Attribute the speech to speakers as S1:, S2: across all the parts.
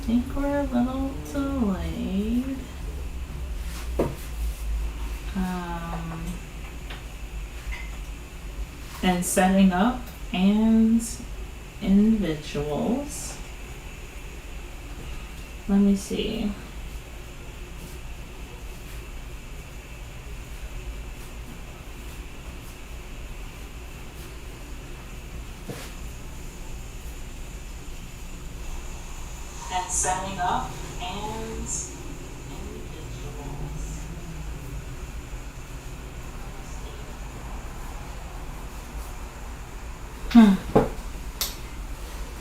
S1: think we're a little delayed. And setting up and individuals. Let me see. And setting up and individuals.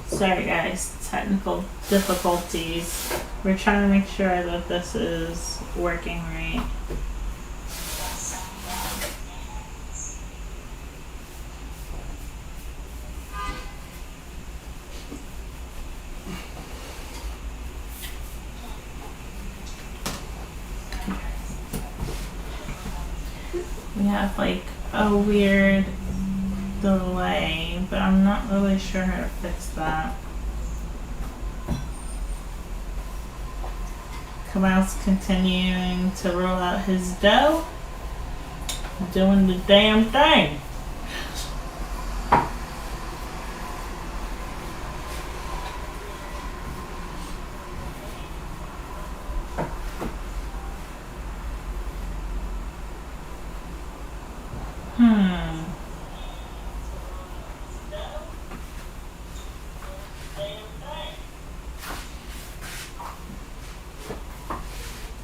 S1: Sorry guys, technical difficulties. We're trying to make sure that this is working right. We have like a weird delay, but I'm not really sure how to fix that. Kamal's continuing to roll out his dough, doing the damn thing.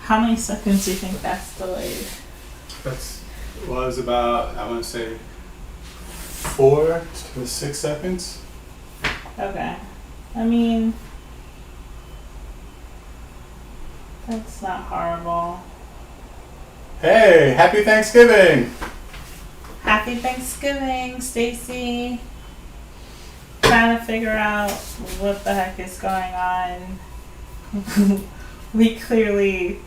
S1: How many seconds do you think that's delayed?
S2: That's was about, I want to say 4 to 6 seconds.
S1: Okay. I mean, that's not horrible.
S2: Hey, happy Thanksgiving!
S1: Happy Thanksgiving, Stacy. Trying to figure out what the heck is going on. We clearly...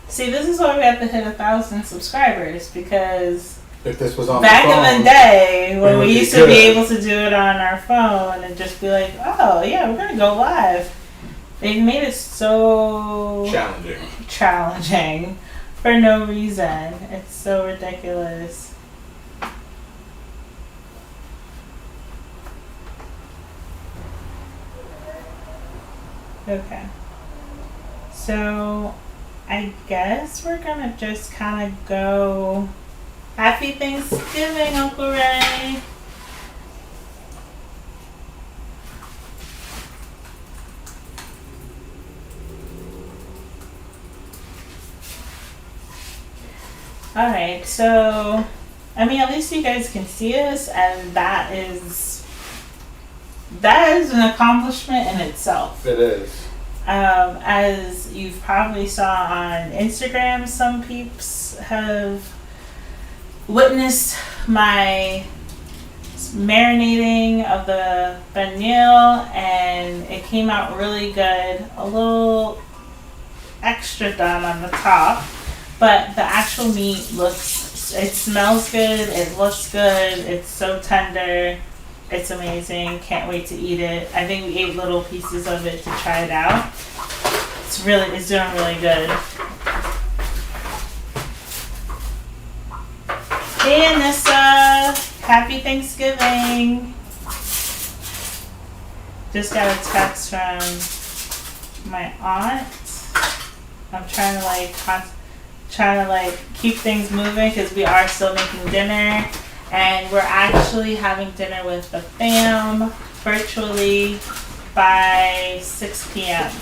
S1: See, this is why we have to hit 1,000 subscribers, because
S2: If this was on
S1: back
S2: the phone,
S1: in the day when we used to be
S2: good.
S1: able to do it on our phone and just be like, oh yeah, we're gonna go live. They've made it so challenging for no reason. It's so ridiculous. Okay. So I guess we're gonna just kind of go. Happy Thanksgiving, Uncle Ray. Alright, so I mean, at least you guys can see us, and that is an accomplishment in itself.
S2: It is.
S1: As you've probably saw on Instagram, some peeps have witnessed my marinating of the bagnole, and it came out really good. A little extra done on the top, but the actual meat it smells good, it looks good, it's so tender. It's amazing. Can't wait to eat it. I think we ate little pieces of it to try it out. It's doing really good. Hey Anissa, happy Thanksgiving. Just got a text from my aunt. I'm trying to keep things moving because we are still making dinner. And we're actually having dinner with the fam virtually by 6 p.m.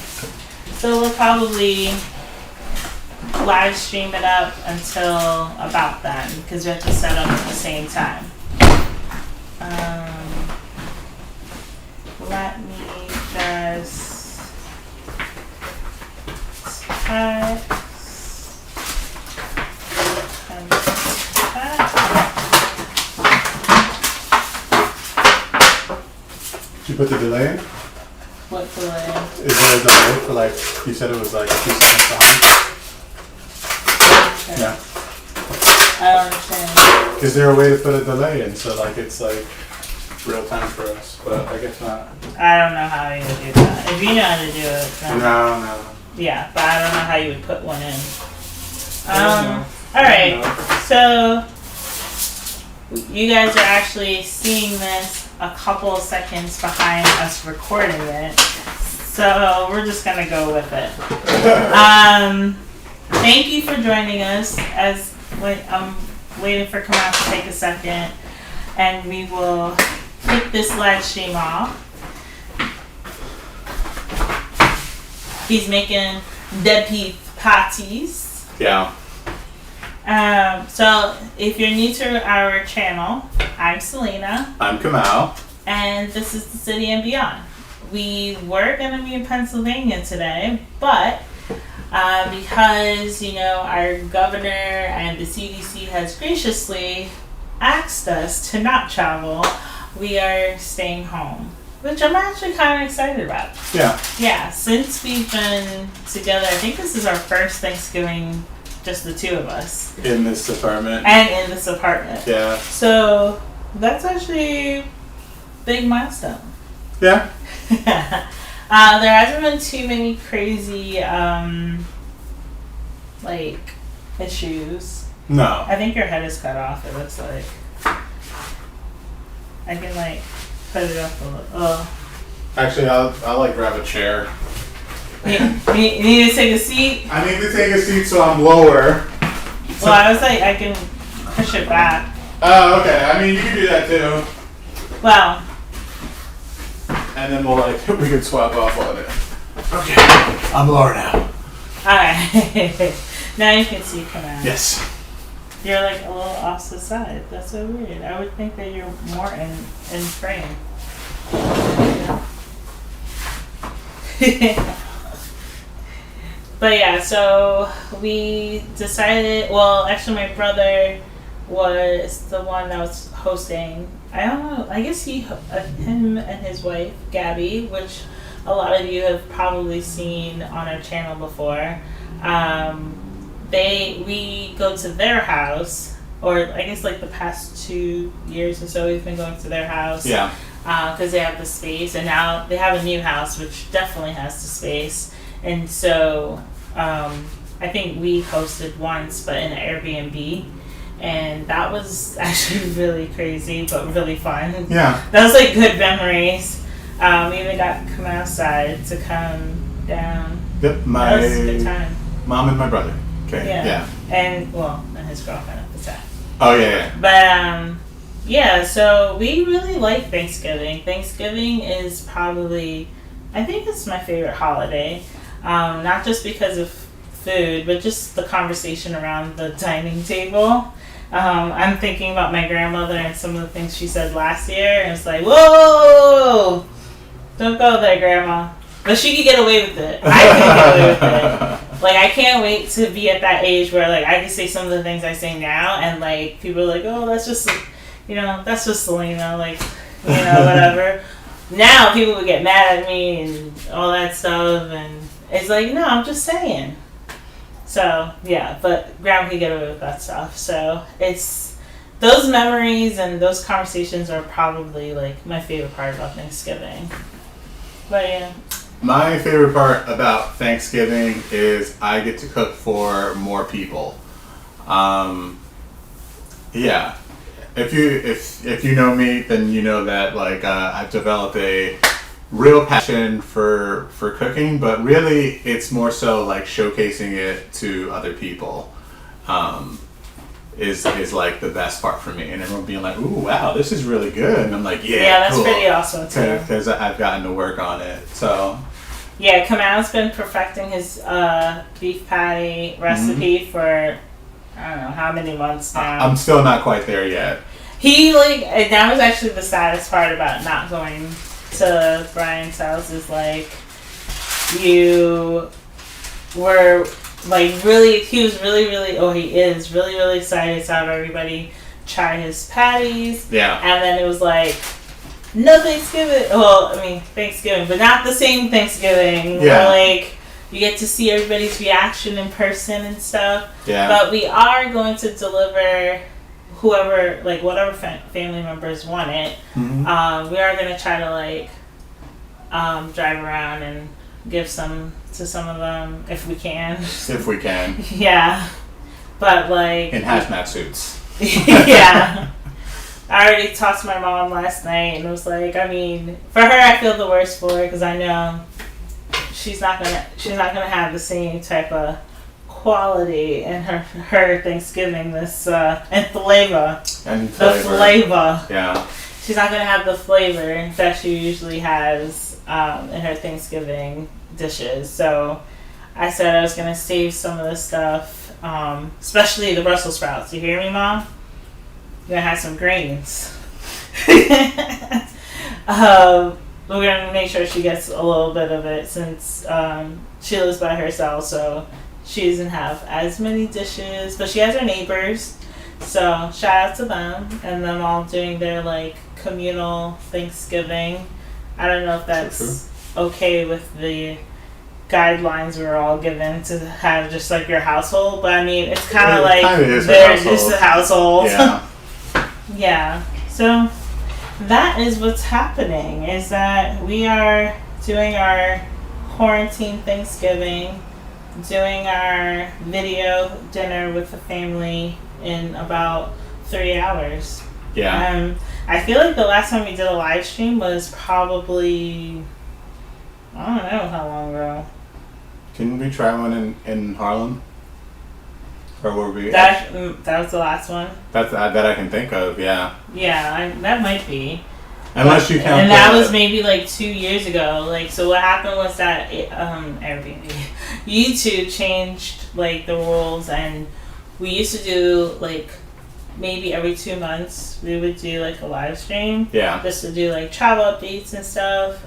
S1: So we'll probably live stream it up until about then because we have to set up at the same time. Let me just text.
S2: Did you put the delay in?
S1: What delay?
S2: Is there a delay for like, you said it was like 2 seconds behind?
S1: Okay.
S2: Yeah.
S1: I don't understand.
S2: Is there a way to put a delay in so like it's like real time for us, but I guess not.
S1: I don't know how you would do that. If you know how to do it, then
S2: No.
S1: yeah, but I don't know how you would put one in.
S2: No.
S1: Alright, so you guys are actually seeing this a couple of seconds behind us recording it. So we're just gonna go with it. Thank you for joining us as I'm waiting for Kamal to take a second, and we will kick this live stream off. He's making dead beef patties.
S2: Yeah.
S1: So if you're new to our channel, I'm Selena,
S2: I'm Kamal.
S1: and this is The City and Beyond. We were going to be in Pennsylvania today, but because, our governor and the CDC has graciously asked us to not travel, we are staying home, which I'm actually kind of excited about.
S2: Yeah.
S1: Yeah, since we've been together, I think this is our first Thanksgiving, just the two of us.
S2: In this apartment.
S1: And in this apartment.
S2: Yeah.
S1: So, that's actually a big milestone.
S2: Yeah.
S1: There hasn't been too many crazy, issues.
S2: No.
S1: I think your head is cut off, it looks like. I can, put it up a little. Oh.
S2: Actually, I'll grab a chair.
S1: You need to take a seat?
S2: I need to take a seat so I'm lower.
S1: Well, I was I can push it back.
S2: Oh, okay. I mean, you can do that too.
S1: Well.
S2: And then we can swap off on it. Okay. I'm lower now.
S1: Alright. Now you can see come out.
S2: Yes.
S1: You're a little off to the side. That's so weird. I would think that you're more in frame. But yeah, so we decided, actually my brother was the one that was hosting. I don't know, I guess him and his wife, Gabby, which a lot of you have probably seen on our channel before. We go to their house, or I guess the past 2 years or so we've been going to their house.
S2: Yeah.
S1: Because they have the space, and now they have a new house which definitely has the space. And so I think we hosted once, but in an Airbnb, and that was actually really crazy but really fun.
S2: Yeah.
S1: That was good memories. We even got to come outside to come down.
S2: Yep.
S1: That was a good time.
S2: Mom and my brother. Okay.
S1: Yeah. And his girlfriend at the time.
S2: Oh yeah.
S1: But yeah, so we really like Thanksgiving. Thanksgiving is probably, I think it's my favorite holiday. Not just because of food, but just the conversation around the dining table. I'm thinking about my grandmother and some of the things she said last year, and it's whoa, don't go there, Grandma. But she could get away with it. I couldn't get away with it. I can't wait to be at that age where, I can say some of the things I say now, and, people are oh, that's just, that's just Selena, whatever. Now people would get mad at me and all that stuff, and it's no, I'm just saying. So, yeah, but Grandma could get away with that stuff. So, it's, those memories and those conversations are probably, my favorite part about Thanksgiving. But, yeah.
S2: My favorite part about Thanksgiving is I get to cook for more people. Yeah. If you know me, then you know that I've developed a real passion for cooking, but really it's more so showcasing it to other people. Is the best part for me, and everyone being ooh, wow, this is really good, and I'm yeah,
S1: that's
S2: cool.
S1: Pretty awesome too,
S2: because I've gotten to work on it. So
S1: yeah, Kamal's been perfecting his beef patty recipe for I don't know how many months now.
S2: I'm still not quite there yet.
S1: He and that was actually the saddest part about not going to Brian's house is you were really, he was really he is really excited to have everybody try his patties.
S2: Yeah.
S1: And then it was no Thanksgiving. Well, I mean Thanksgiving, but not the same Thanksgiving.
S2: Yeah.
S1: Where, you get to see everybody's reaction in person and stuff.
S2: Yeah.
S1: But we are going to deliver whoever, like whatever family members want it.
S2: Mhm.
S1: We are gonna try to like drive around and give some to some of them if we can.
S2: If we can.
S1: Yeah, but like
S2: In hazmat suits.
S1: yeah. I already talked to my mom last night and was like, I mean, for her, I feel the worst for her because I know she's not gonna have the same type of quality in her Thanksgiving and flavor.
S2: And
S1: The flavor.
S2: Yeah.
S1: She's not gonna have the flavor that she usually has in her Thanksgiving dishes. So I said I was gonna save some of the stuff, especially the Brussels sprouts. You hear me, Mom? You're gonna have some greens. We're gonna make sure she gets a little bit of it since she lives by herself, so she doesn't have as many dishes. But she has her neighbors, so shout out to them and them all doing their like communal Thanksgiving. I don't know if that's okay with the guidelines we're all given to have just like your household, but I mean it's kind of like they're just a household.
S2: Yeah.
S1: Yeah. So that is what's happening, is that we are doing our quarantine Thanksgiving, doing our video dinner with the family in about 3 hours.
S2: Yeah.
S1: I feel like the last time we did a live stream was probably, I don't know how long ago.
S2: Can we try one in Harlem? Or were we?
S1: That was the last one.
S2: That I can think of, yeah.
S1: Yeah, that might be.
S2: Unless you count.
S1: And that was maybe like 2 years ago. Like, so what happened was that Airbnb, YouTube changed like the rules, and we used to do like maybe every 2 months we would do like a live stream.
S2: Yeah.
S1: Just to do like travel updates and stuff.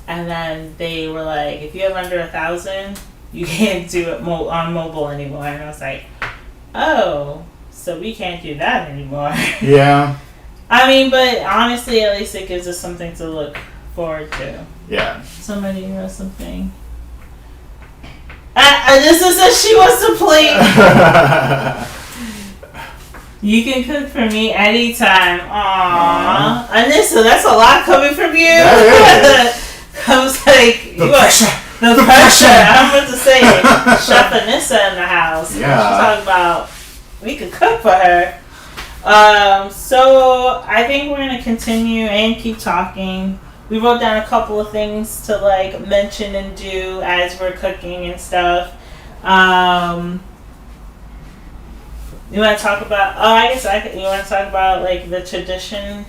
S1: And then they were like, if you have under 1,000, you can't do it on mobile anymore. And I was like, oh, so we can't do that anymore.
S2: Yeah.
S1: I mean, but honestly, at least it gives us something to look forward to.
S2: Yeah.
S1: Somebody wrote something. This is if she wants to play. You can cook for me anytime. Aww. Anissa, that's a lot coming from you. I was like,
S2: the pressure.
S1: The pressure. I'm about to say, Chef Anissa in the house.
S2: Yeah.
S1: She's talking about we could cook for her. So I think we're gonna continue and keep talking. We wrote down a couple of things to like mention and do as we're cooking and stuff. You want to talk about? Oh, I guess you want to talk about like the tradition.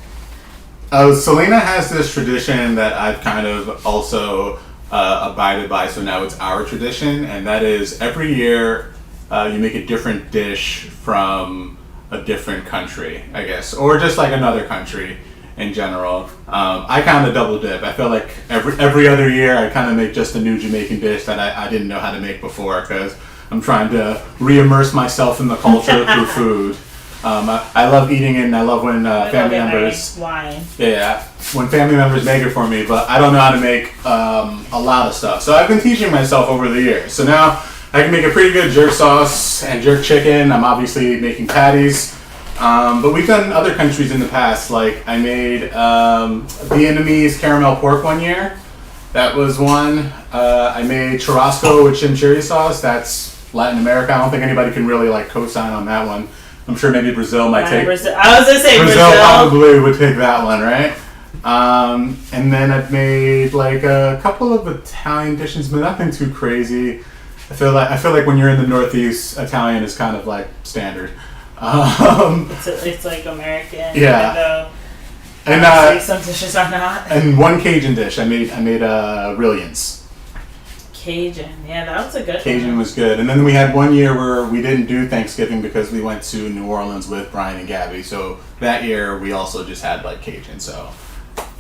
S2: Selena has this tradition that I've kind of also abided by, so now it's our tradition, and that is every year you make a different dish from a different country, I guess, or just like another country in general. I kind of double dip. I feel like every other year I kind of make just a new Jamaican dish that I didn't know how to make before, because I'm trying to re-immerse myself in the culture through food. I love eating it, and I love when family members.
S1: Wine.
S2: Yeah, when family members make it for me, but I don't know how to make a lot of stuff. So I've been teaching myself over the years. So now I can make a pretty good jerk sauce and jerk chicken. I'm obviously making patties. But we've done other countries in the past. Like I made Vietnamese caramel pork one year. That was one. I made churrasco with chimichurri sauce. That's Latin America. I don't think anybody can really like co-sign on that one. I'm sure maybe Brazil might take.
S1: I was gonna say
S2: Brazil probably would take that one, right? And then I've made like a couple of Italian dishes, but nothing too crazy. I feel like when you're in the Northeast, Italian is kind of like standard.
S1: It's like American.
S2: Yeah.
S1: And some dishes are not.
S2: And one Cajun dish I made Rillians.
S1: Cajun, yeah, that was a good
S2: Cajun
S1: one.
S2: was good. And then we had one year where we didn't do Thanksgiving because we went to New Orleans with Brian and Gabby. So that year we also just had like Cajun. So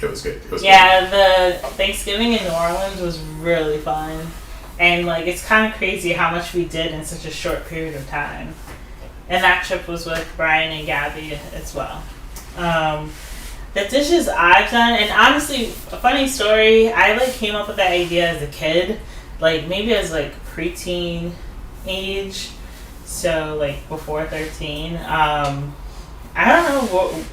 S2: it was good.
S1: The Thanksgiving in New Orleans was really fun. And like it's kind of crazy how much we did in such a short period of time. And that trip was with Brian and Gabby as well. The dishes I've done, and honestly, a funny story, I like came up with that idea as a kid. Like maybe as like preteen age, so like before 13. I don't know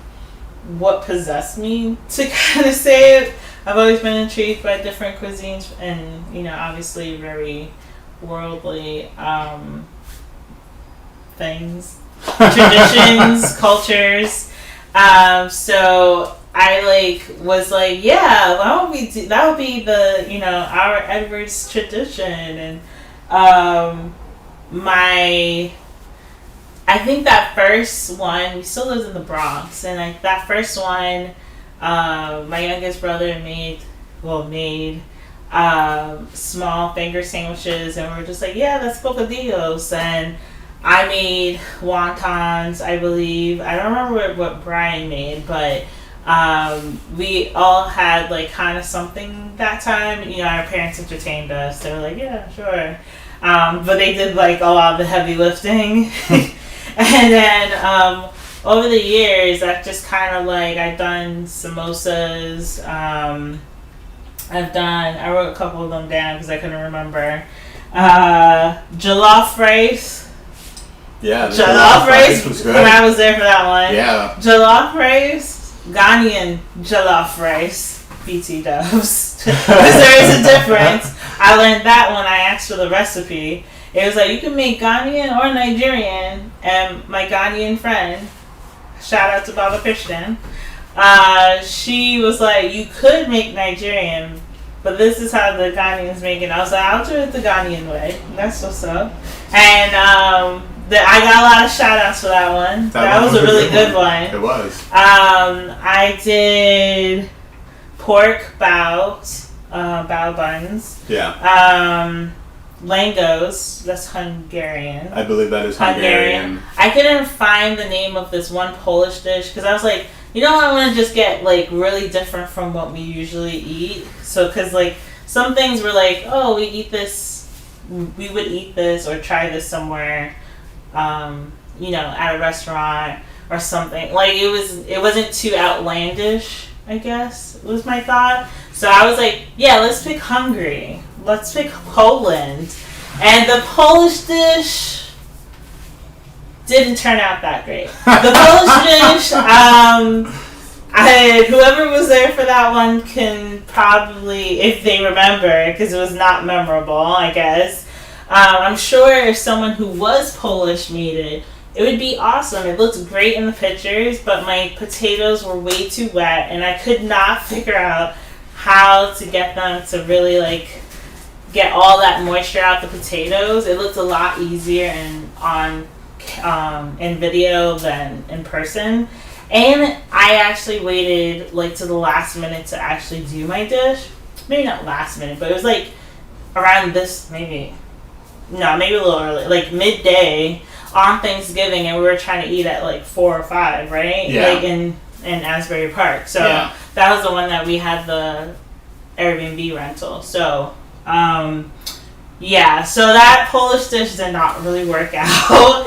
S1: what possessed me to kind of say it. I've always been intrigued by different cuisines and, obviously very worldly things, traditions, cultures. So I was like, yeah, that would be the, our Edwards tradition. And I think that first one, we still lives in the Bronx, and that first one, my youngest brother made small finger sandwiches, and we were just like, yeah, that's bocadillos. And I made wontons, I believe. I don't remember what Brian made, but we all had kind of something that time. Our parents entertained us. They were like, yeah, sure. But they did a lot of the heavy lifting. And then over the years, I've just kind of I've done samosas. I wrote a couple of them down because I couldn't remember. Jollof rice.
S2: Yeah,
S1: jollof rice
S2: was good.
S1: When I was there for that one.
S2: Yeah.
S1: Jollof rice, Ghanaian jollof rice, BT dubs. Because there is a difference. I learned that when I asked for the recipe. It was you can make Ghanaian or Nigerian, and my Ghanaian friend, shout out to Baba Christian, she was like, you could make Nigerian, but this is how the Ghanaians make it. I was like, I'll do it the Ghanaian way. That's what's up. And I got a lot of shout outs for that one. That was a really good one.
S2: It was.
S1: I did pork bao buns.
S2: Yeah.
S1: Langos, that's Hungarian.
S2: I believe that is Hungarian.
S1: I couldn't find the name of this one Polish dish because I was like, I want to just get really different from what we usually eat. So, because some things were oh, we would eat this or try this somewhere, at a restaurant or something. It wasn't too outlandish, I guess, was my thought. So I was like, yeah, let's pick Hungary. Let's pick Poland. And the Polish dish didn't turn out that great. The Polish dish, whoever was there for that one can probably, if they remember, because it was not memorable, I guess. I'm sure if someone who was Polish made it would be awesome. It looked great in the pictures, but my potatoes were way too wet, and I could not figure out how to get them to really get all that moisture out the potatoes. It looked a lot easier in video than in person. And I actually waited to the last minute to actually do my dish. Maybe not last minute, but it was around this, maybe a little early, midday on Thanksgiving, and we were trying to eat at 4 or 5, right?
S2: Yeah.
S1: In Asbury Park. So
S2: yeah.
S1: That was the one that we had the Airbnb rental. So so that Polish dish did not really work out.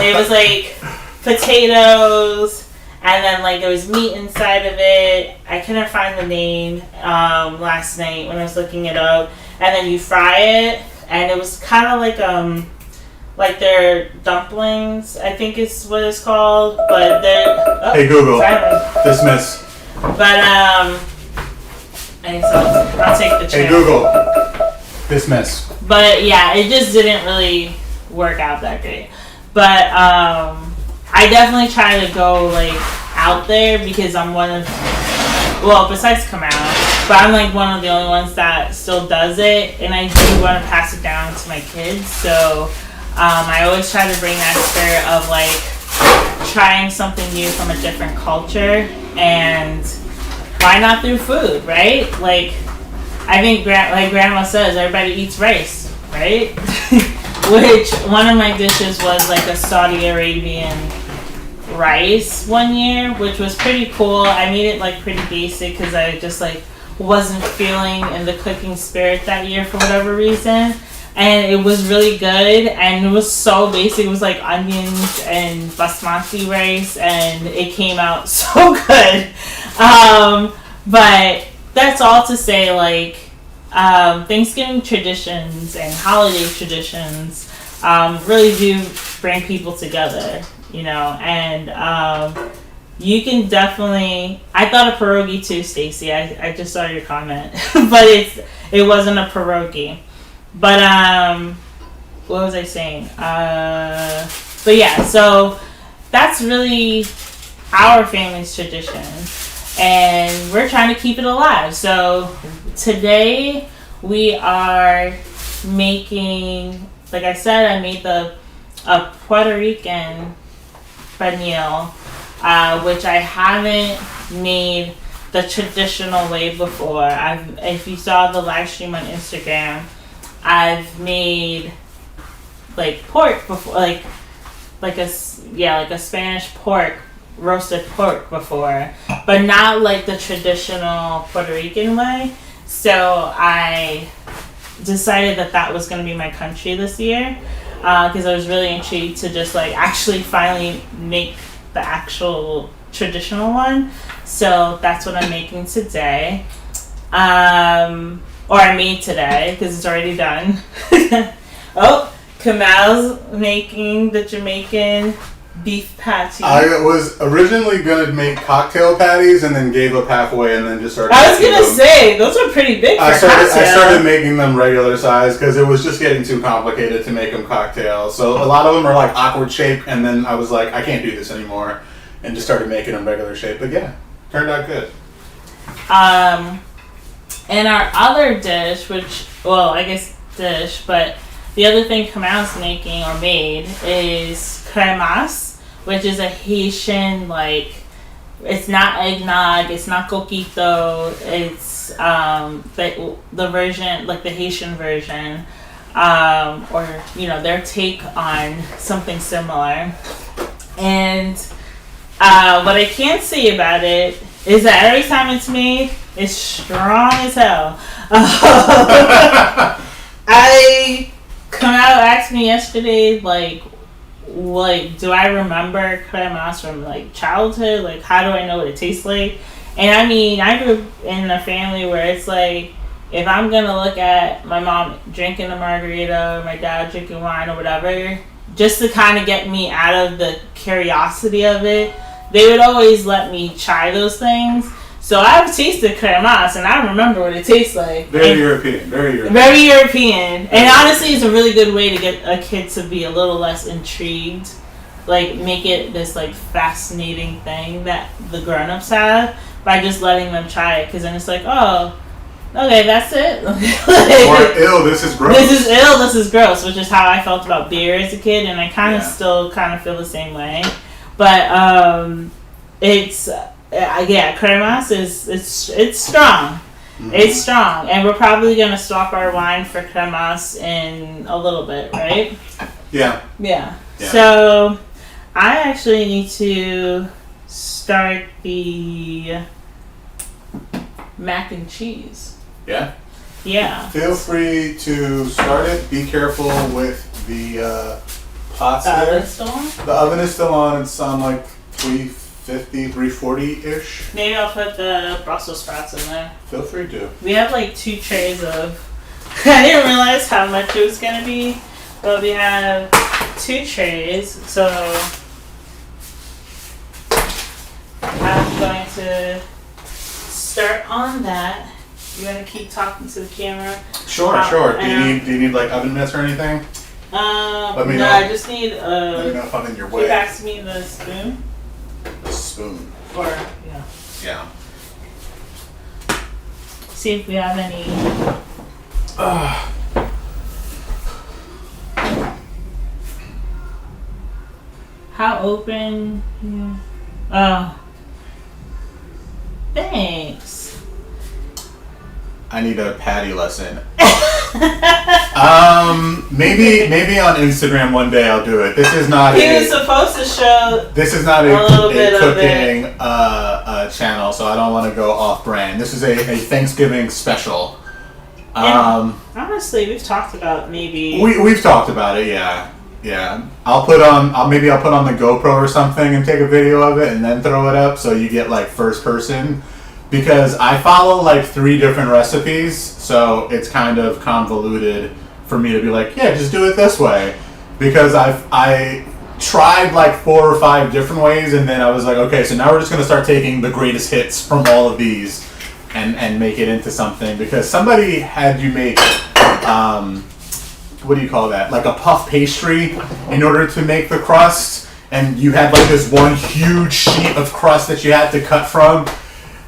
S1: It was potatoes, and then there was meat inside of it. I couldn't find the name last night when I was looking it up. And then you fry it, and it was kind of their dumplings, I think is what it's called. But they're
S2: hey Google, dismiss.
S1: But I'll take the chance.
S2: Hey Google, dismiss.
S1: But yeah, it just didn't really work out that great. But I definitely try to go out there because I'm one of, besides Kamau, but I'm one of the only ones that still does it, and I do want to pass it down to my kids. So I always try to bring that spirit of trying something new from a different culture, and why not through food, right? I think Grandma says, everybody eats rice, right? Which one of my dishes was a Saudi Arabian rice one year, which was pretty cool. I made it pretty basic because I just wasn't feeling in the cooking spirit that year for whatever reason. And it was really good, and it was so basic. It was onions and basmati rice, and it came out so good. But that's all to say, Thanksgiving traditions and holiday traditions really do bring people together. and you can definitely. I thought a pierogi too, Stacy. I just saw your comment, but it wasn't a pierogi. But what was I saying? But yeah, so that's really our family's tradition, and we're trying to keep it alive. So today we are making, like I said, I made a Puerto Rican pernil, which I haven't made the traditional way before. If you saw the live stream on Instagram, I've made like pork before, like a Spanish pork, roasted pork before, but not like the traditional Puerto Rican way. So I decided that was going to be my country this year, because I was really intrigued to just like actually finally make the actual traditional one. So that's what I'm making today, or I made today because it's already done. Oh, Kamal's making the Jamaican beef patty.
S3: I was originally gonna make cocktail patties and then gave up halfway and then just started.
S1: I was gonna say those are pretty big for
S3: I
S1: cocktail.
S3: started making them regular size because it was just getting too complicated to make them cocktails. So a lot of them are like awkward shape, and then I was like, I can't do this anymore, and just started making them regular shape. But yeah, turned out good.
S1: And our other dish, but the other thing Kamal's making or made is cremas, which is a Haitian, like, it's not eggnog, it's not coquito, it's the version, like the Haitian version, or their take on something similar. And what I can say about it is that every time it's made, it's strong as hell. Kamal asked me yesterday, like, do I remember cremas from like childhood? Like, how do I know what it tastes like? And I mean, I grew up in a family where it's like, if I'm gonna look at my mom drinking a margarita, or my dad drinking wine or whatever, just to kind of get me out of the curiosity of it, they would always let me try those things. So I've tasted cremas, and I remember what it tastes like.
S3: Very European.
S1: Very European. And honestly, it's a really good way to get a kid to be a little less intrigued. Like, make it this, like, fascinating thing that the grown-ups have by just letting them try it. Because then it's like, oh, okay, that's it.
S3: Or, ew, this is gross.
S1: This is gross, which is how I felt about beer as a kid. And I kind of still kind of feel the same way. But it's... cremas it's strong. Mm-hmm. It's strong, and we're probably gonna swap our wine for cremas in a little bit, right?
S3: Yeah.
S1: So I actually need to start the mac and cheese.
S3: Yeah.
S2: Feel free to start it. Be careful with the pots there. The oven is still on. It's on like 340-ish.
S1: Maybe I'll put the Brussels sprouts in there.
S2: Feel free to.
S1: We have like 2 trays of... I didn't realize how much it was going to be, but we have 2 trays, so I'm going to start on that. You want to keep talking to the camera?
S2: Sure. Do you need like oven mitts or anything? Let me know.
S1: I just need
S2: let me know if I'm in your way.
S1: Can you pass me the spoon?
S2: The spoon.
S1: Or, yeah.
S2: Yeah.
S1: See if we have any. How open? Yeah. Oh. Thanks.
S2: I need a patty lesson. Maybe on Instagram one day I'll do it. This is not.
S1: He was supposed to show.
S2: This is not a cooking channel, so I don't want to go off brand. This is a Thanksgiving special.
S1: Honestly, we've talked about maybe.
S2: We've talked about it, yeah. I'll put on the GoPro or something and take a video of it and then throw it up so you get like first person. Because I follow like 3 different recipes, so it's kind of convoluted for me to be like, yeah, just do it this way. Because I tried like 4 or 5 different ways, and then I was like, okay, so now we're just gonna start taking the greatest hits from all of these and make it into something, because somebody had you make what do you call that? Like a puff pastry in order to make the crust, and you had like this one huge sheet of crust that you had to cut from.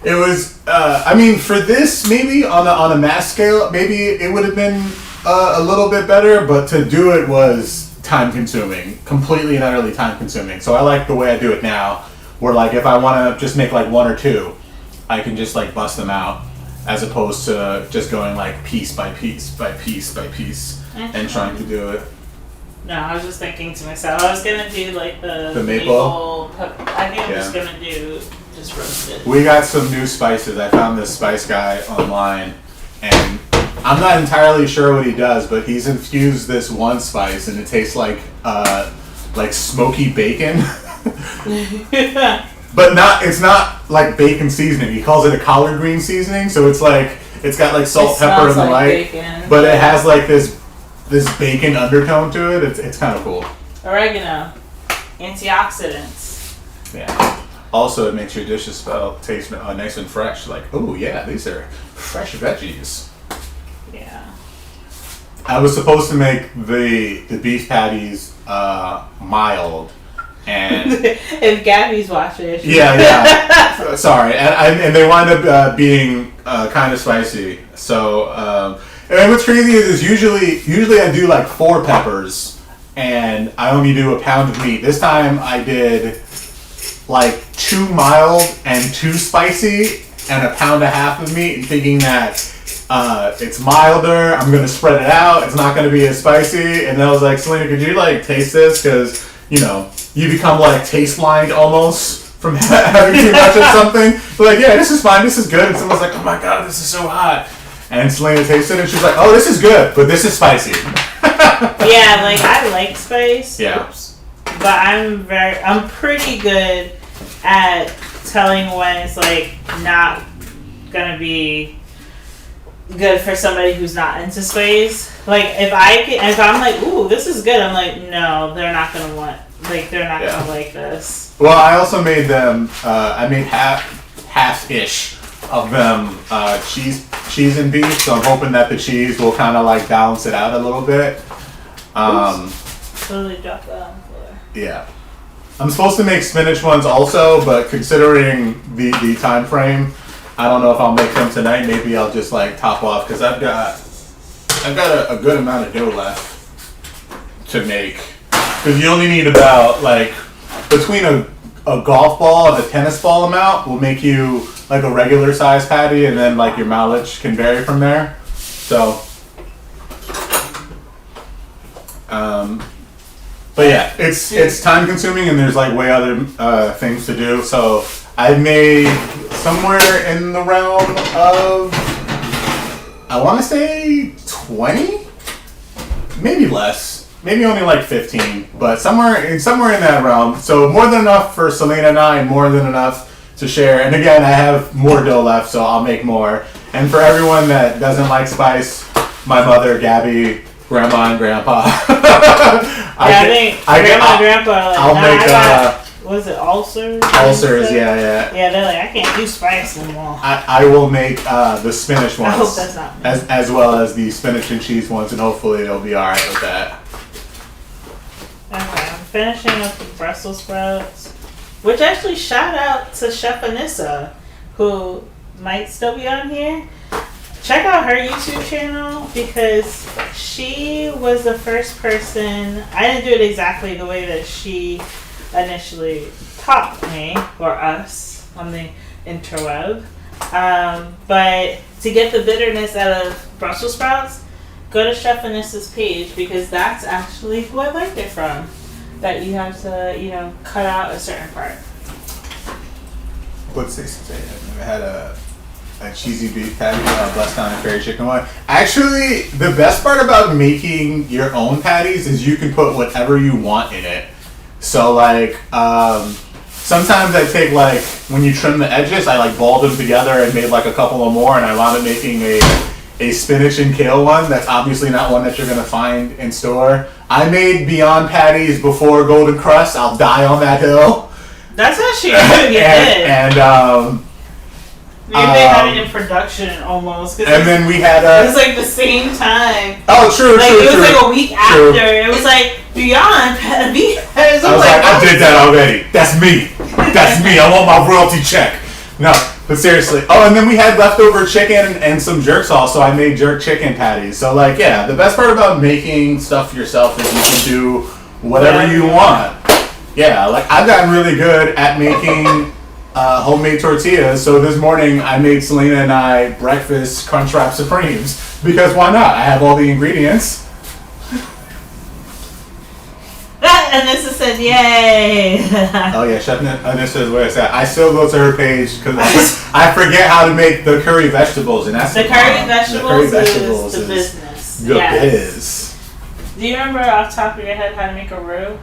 S2: It was, I mean, for this, maybe on a mass scale, maybe it would have been a little bit better, but to do it was time consuming, completely and utterly time consuming. So I like the way I do it now, where like if I want to just make like 1 or 2, I can just like bust them out, as opposed to just going like piece by piece by piece by piece and trying to do it.
S1: No, I was just thinking to myself, I was gonna do like the
S2: maple?
S1: I think I'm just gonna do just roasted.
S2: We got some new spices. I found this spice guy online, and I'm not entirely sure what he does, but he's infused this one spice, and it tastes like smoky bacon. But it's not like bacon seasoning. He calls it a collard green seasoning, so it's got like salt, pepper, and the like, but it has like this bacon undertone to it. It's kind of cool.
S1: Oregano, antioxidants.
S2: Yeah. Also, it makes your dishes taste nice and fresh. Like, oh yeah, these are fresh veggies.
S1: Yeah.
S2: I was supposed to make the beef patties mild, and
S1: if Gabby's watching,
S2: yeah. Sorry, and they wind up being kind of spicy. So, and what's crazy is usually I do like 4 peppers, and I only do a pound of meat. This time I did like 2 mild and 2 spicy, and a pound and a half of meat, and thinking that it's milder, I'm gonna spread it out, it's not gonna be as spicy. And then I was like, Selena, could you like taste this? Because you become like taste blind almost from having too much of something. So like, yeah, this is fine, this is good. And someone's like, oh my god, this is so hot. And Selena tasted it, and she's like, oh, this is good, but this is spicy.
S1: Yeah, like I like spice.
S2: Yeah.
S1: But I'm pretty good at telling when it's like not gonna be good for somebody who's not into spice. Like if I'm like, ooh, this is good, I'm like, no, they're not gonna gonna like this.
S2: Well, I also made them. I made half-ish of them cheese and beef. So I'm hoping that the cheese will kind of like balance it out a little bit.
S1: Totally drop that on the floor.
S2: Yeah. I'm supposed to make spinach ones also, but considering the time frame, I don't know if I'll make them tonight. Maybe I'll just like top off, because I've got a good amount of dough left to make. Because you only need about like between a golf ball and a tennis ball amount will make you like a regular size patty, and then like your mileage can vary from there. So, but yeah, it's time consuming, and there's like way other things to do. So I've made somewhere in the realm of, I want to say 20, maybe less, maybe only like 15, but somewhere in that realm. So more than enough for Selena and I, and more than enough to share. And again, I have more dough left, so I'll make more. And for everyone that doesn't like spice, my mother, Gabby, Grandma, and Grandpa.
S1: I think Grandma and Grandpa are like,
S2: I'll make
S1: was it ulcers?
S2: Ulcers, yeah.
S1: Yeah, they're like, I can't do spice anymore.
S2: I will make the spinach ones.
S1: I hope that's not me.
S2: as well as the spinach and cheese ones, and hopefully they'll be alright with that.
S1: Okay, I'm finishing up the Brussels sprouts, which actually shout out to Chef Anissa, who might still be on here. Check out her YouTube channel, because she was the first person. I didn't do it exactly the way that she initially taught me, or us, on the interweb. But to get the bitterness out of Brussels sprouts, go to Chef Anissa's page, because that's actually who I learned it from. That you have to, cut out a certain part.
S2: What's this? I've never had a cheesy beef patty blessed on a prairie chicken one. Actually, the best part about making your own patties is you can put whatever you want in it. So like, sometimes I take like, when you trim the edges, I like balled them together and made like a couple of more, and I wound up making a spinach and kale one. That's obviously not one that you're gonna find in store. I made Beyond patties before Golden Crust. I'll die on that hill.
S1: That's actually really good.
S2: And
S1: Maybe they had it in production almost.
S2: And then we had
S1: it was like the same time.
S2: Oh, true,
S1: like,
S2: true,
S1: it was
S2: true.
S1: like a week after. It was like Beyond. I was
S2: like, I did that already. That's me. That's me. I want my royalty check. No, but seriously. Oh, and then we had leftover chicken and some jerk sauce, so I made jerk chicken patties. So, like, yeah, the best part about making stuff yourself is you can do whatever you want. Yeah, like, I've gotten really good at making homemade tortillas. So this morning I made Selena and I breakfast Crunchwrap Supremes because why not? I have all the ingredients.
S1: And Anissa said, "Yay!"
S2: Oh yeah, Chef Anissa is where it's at. I still go to her page because I forget how to make the curry vegetables, and that's
S1: the curry vegetables is the business.
S2: The biz.
S1: Do you remember off the top of your head how to make a roux?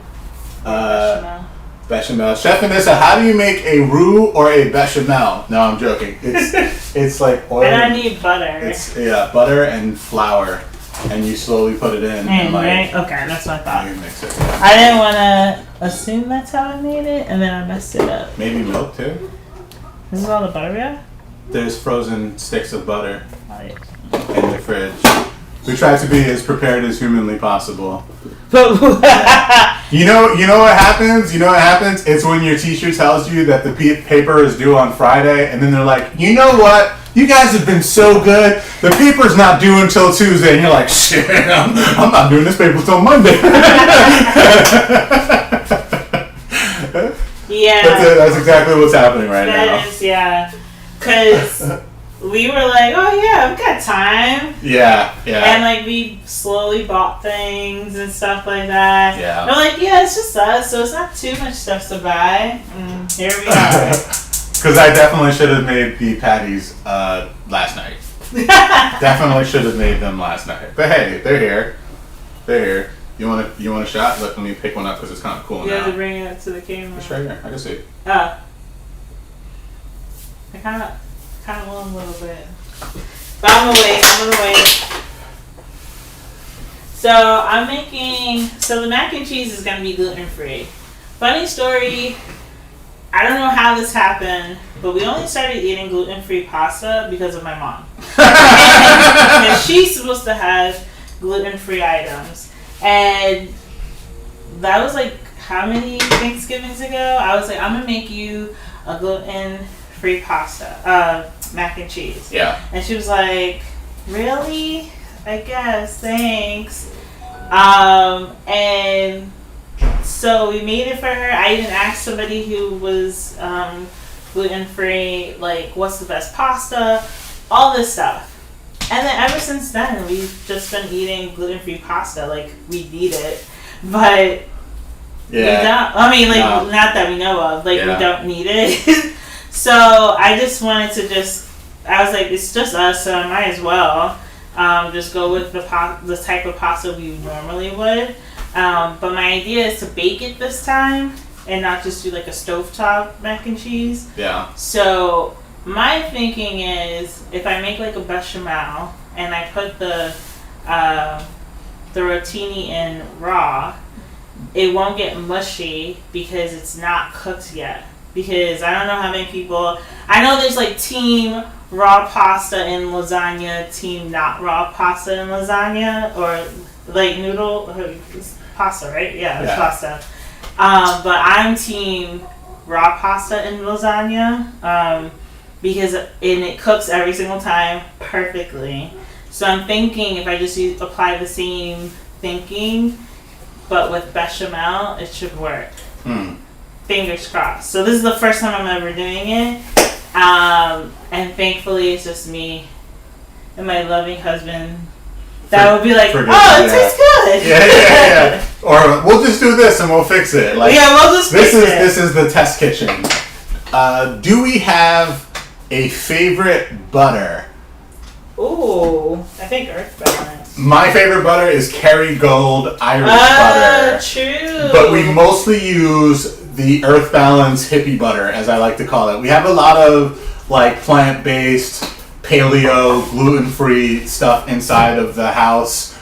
S2: Bechamel. Chef Anissa, how do you make a roux or a bechamel? No, I'm joking. It's like oil.
S1: And I need butter.
S2: It's butter and flour, and you slowly put it in. And
S1: right? Okay, that's what I thought.
S2: You mix it.
S1: I didn't want to assume that's how I made it, and then I messed it up.
S2: Maybe milk too.
S1: This is all the butter we have?
S2: There's frozen sticks of butter
S1: Oh,
S2: in the fridge. We try to be as prepared as humanly possible.
S1: yeah.
S2: You know what happens? You know what happens? It's when your teacher tells you that the paper is due on Friday, and then they're like, you know what? You guys have been so good. The paper's not due until Tuesday, and you're like, shit, I'm not doing this paper until Monday.
S1: Yeah.
S2: That's exactly what's happening right now.
S1: That is, yeah. Because we were like, oh yeah, I've got time.
S2: Yeah.
S1: And like we slowly bought things and stuff like that.
S2: Yeah.
S1: And we're like, yeah, it's just us, so it's not too much stuff to buy. And here we are.
S2: Because I definitely should have made the patties last night. Definitely should have made them last night. But hey, they're here. They're here. You want a shot? Let me pick one up because it's kind of cool
S1: you
S2: now.
S1: have to bring it up to the camera.
S2: It's right here. I can see it.
S1: I kind of will a little bit. But I'm gonna wait. So I'm making. So the mac and cheese is gonna be gluten free. Funny story. I don't know how this happened, but we only started eating gluten free pasta because of my mom. And she's supposed to have gluten free items, and that was like how many Thanksgivings ago? I was like, I'm gonna make you a gluten free pasta, mac and cheese.
S2: Yeah.
S1: And she was like, really? I guess, thanks. And so we made it for her. I even asked somebody who was gluten free, like, what's the best pasta? All this stuff. And then ever since then, we've just been eating gluten free pasta. Like, we need it. But we don't. I mean, like, not that we know of. Like, we don't need it. So I just wanted to I was like, it's just us, so I might as well just go with the type of pasta we normally would. But my idea is to bake it this time and not just do like a stovetop mac and cheese.
S2: Yeah.
S1: So my thinking is if I make like a bechamel and I put the rotini in raw, it won't get mushy because it's not cooked yet. Because I don't know how many people... I know there's like team raw pasta in lasagna, team not raw pasta in lasagna, or like noodle... Pasta, right? Yeah, it's pasta. But I'm team raw pasta in lasagna because it cooks every single time perfectly. So I'm thinking if I just apply the same thinking, but with bechamel, it should work. Fingers crossed. So this is the first time I'm ever doing it. And thankfully it's just me and my loving husband that would be like, oh, it tastes good.
S2: Yeah. Or we'll just do this and we'll fix it. Like,
S1: we'll just fix it.
S2: This is the test kitchen. Do we have a favorite butter?
S1: Ooh, I think Earth Balance.
S2: My favorite butter is Kerrygold Irish butter.
S1: True.
S2: But we mostly use the Earth Balance hippie butter, as I like to call it. We have a lot of like plant-based, paleo, gluten-free stuff inside of the house.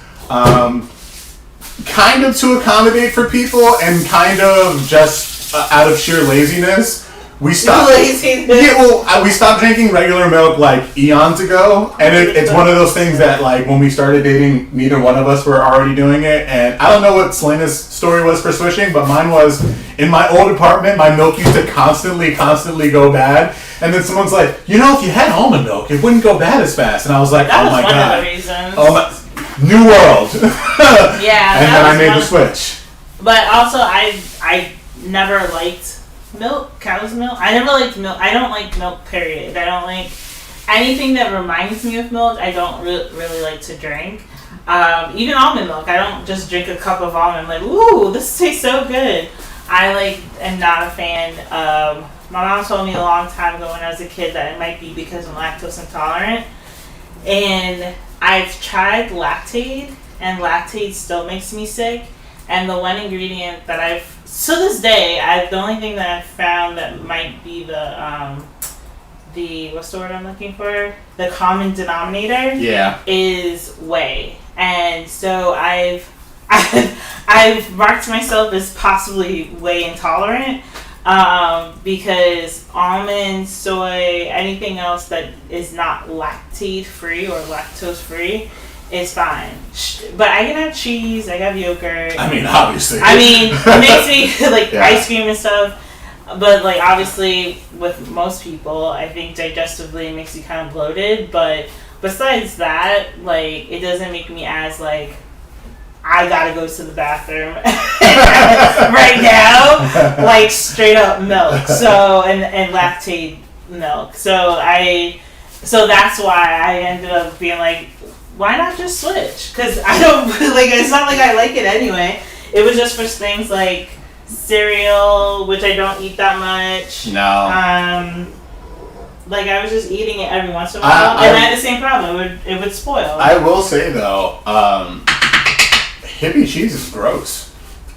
S3: kind of to accommodate for people and kind of just out of sheer laziness, we stopped.
S1: Laziness.
S3: Yeah, well, we stopped drinking regular milk like eons ago, and it's one of those things that like when we started dating, neither one of us were already doing it. And I don't know what Selena's story was for switching, but mine was in my old apartment. My milk used to constantly go bad, and then someone's like, you know, if you had almond milk, it wouldn't go bad as fast. And I was like,
S1: That
S3: oh
S1: was
S3: my
S1: one
S3: god,
S1: of the reasons.
S3: oh my, new world.
S1: Yeah.
S3: And then I made
S1: one
S3: the switch.
S1: But also, I never liked milk, cow's milk. I never liked milk. I don't like milk, period. I don't like anything that reminds me of milk. I don't really like to drink. Even almond milk. I don't just drink a cup of almond. I'm like, ooh, this tastes so good. I am not a fan. My mom told me a long time ago when I was a kid that it might be because I'm lactose intolerant. And I've tried Lactaid, and Lactaid still makes me sick. And the one ingredient that to this day, the only thing that I've found that might be the what's the word I'm looking for? The common denominator.
S3: Yeah.
S1: Is whey. And so I've marked myself as possibly whey intolerant. Because almond, soy, anything else that is not lactate free or lactose free is fine. But I can have cheese, I can have yogurt.
S3: I mean, obviously.
S1: I mean, it makes me like
S3: Yeah.
S1: ice cream and stuff. But like obviously with most people, I think digestively it makes you kind of bloated. But besides that, like it doesn't make me as like I gotta go to the bathroom right now, like straight up milk. So and lactate milk. So that's why I ended up being like, why not just switch? Because I don't like. It's not like I like it anyway. It was just for things like cereal, which I don't eat that much.
S3: No.
S1: Like I was just eating it every once in a while, and I had the same problem. It would spoil.
S3: I will say though, hippie cheese is gross.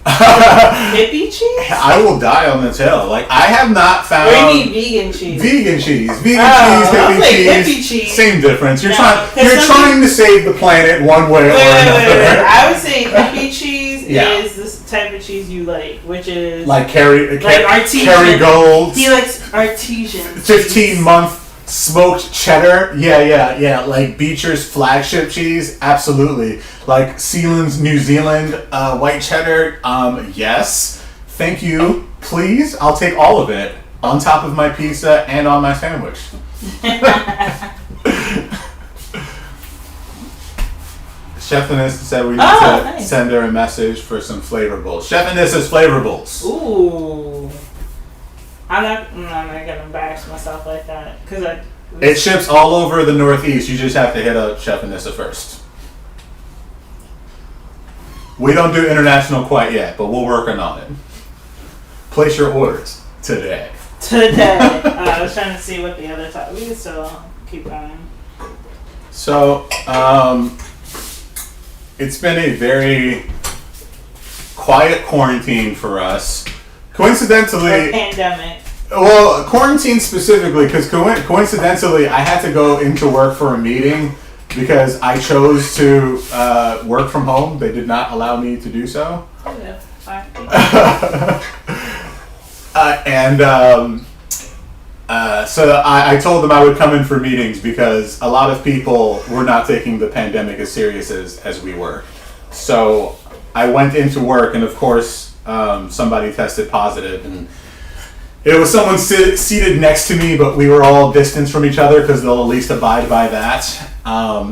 S1: Hippie cheese?
S3: I will die on this hill. Like I have not found.
S1: What do you mean vegan cheese?
S3: Vegan cheese, cheese,
S1: I was like,
S3: hippie
S1: hippie cheese.
S3: Same difference. You're
S1: No,
S3: trying to save the planet one way or another.
S1: I would say hippie cheese
S3: Yeah.
S1: is this type of cheese you like, which is
S3: Like
S1: artesian.
S3: Kerrygold.
S1: He likes artesian.
S3: 15-month smoked cheddar. Yeah. Like Beecher's flagship cheese. Absolutely. Like Sealand's New Zealand white cheddar. Yes. Thank you. Please. I'll take all of it on top of my pizza and on my sandwich. Chef Anissa said we need to send her a message for some flavorbles. Chef Anissa's flavorbles.
S1: Ooh. I'm not gonna embarrass myself like that because
S3: It ships all over the Northeast. You just have to hit up Chef Anissa first. We don't do international quite yet, but we're working on it. Place your orders today.
S1: I was trying to see what the other time. We can still keep going.
S3: So, it's been a very quiet quarantine for us. Coincidentally,
S1: Pandemic.
S3: well, quarantine specifically, because coincidentally, I had to go into work for a meeting because I chose to work from home. They did not allow me to do so. So I told them I would come in for meetings because a lot of people were not taking the pandemic as serious as we were. So I went into work, and of course, somebody tested positive, and it was someone seated next to me, but we were all distanced from each other because they'll at least abide by that.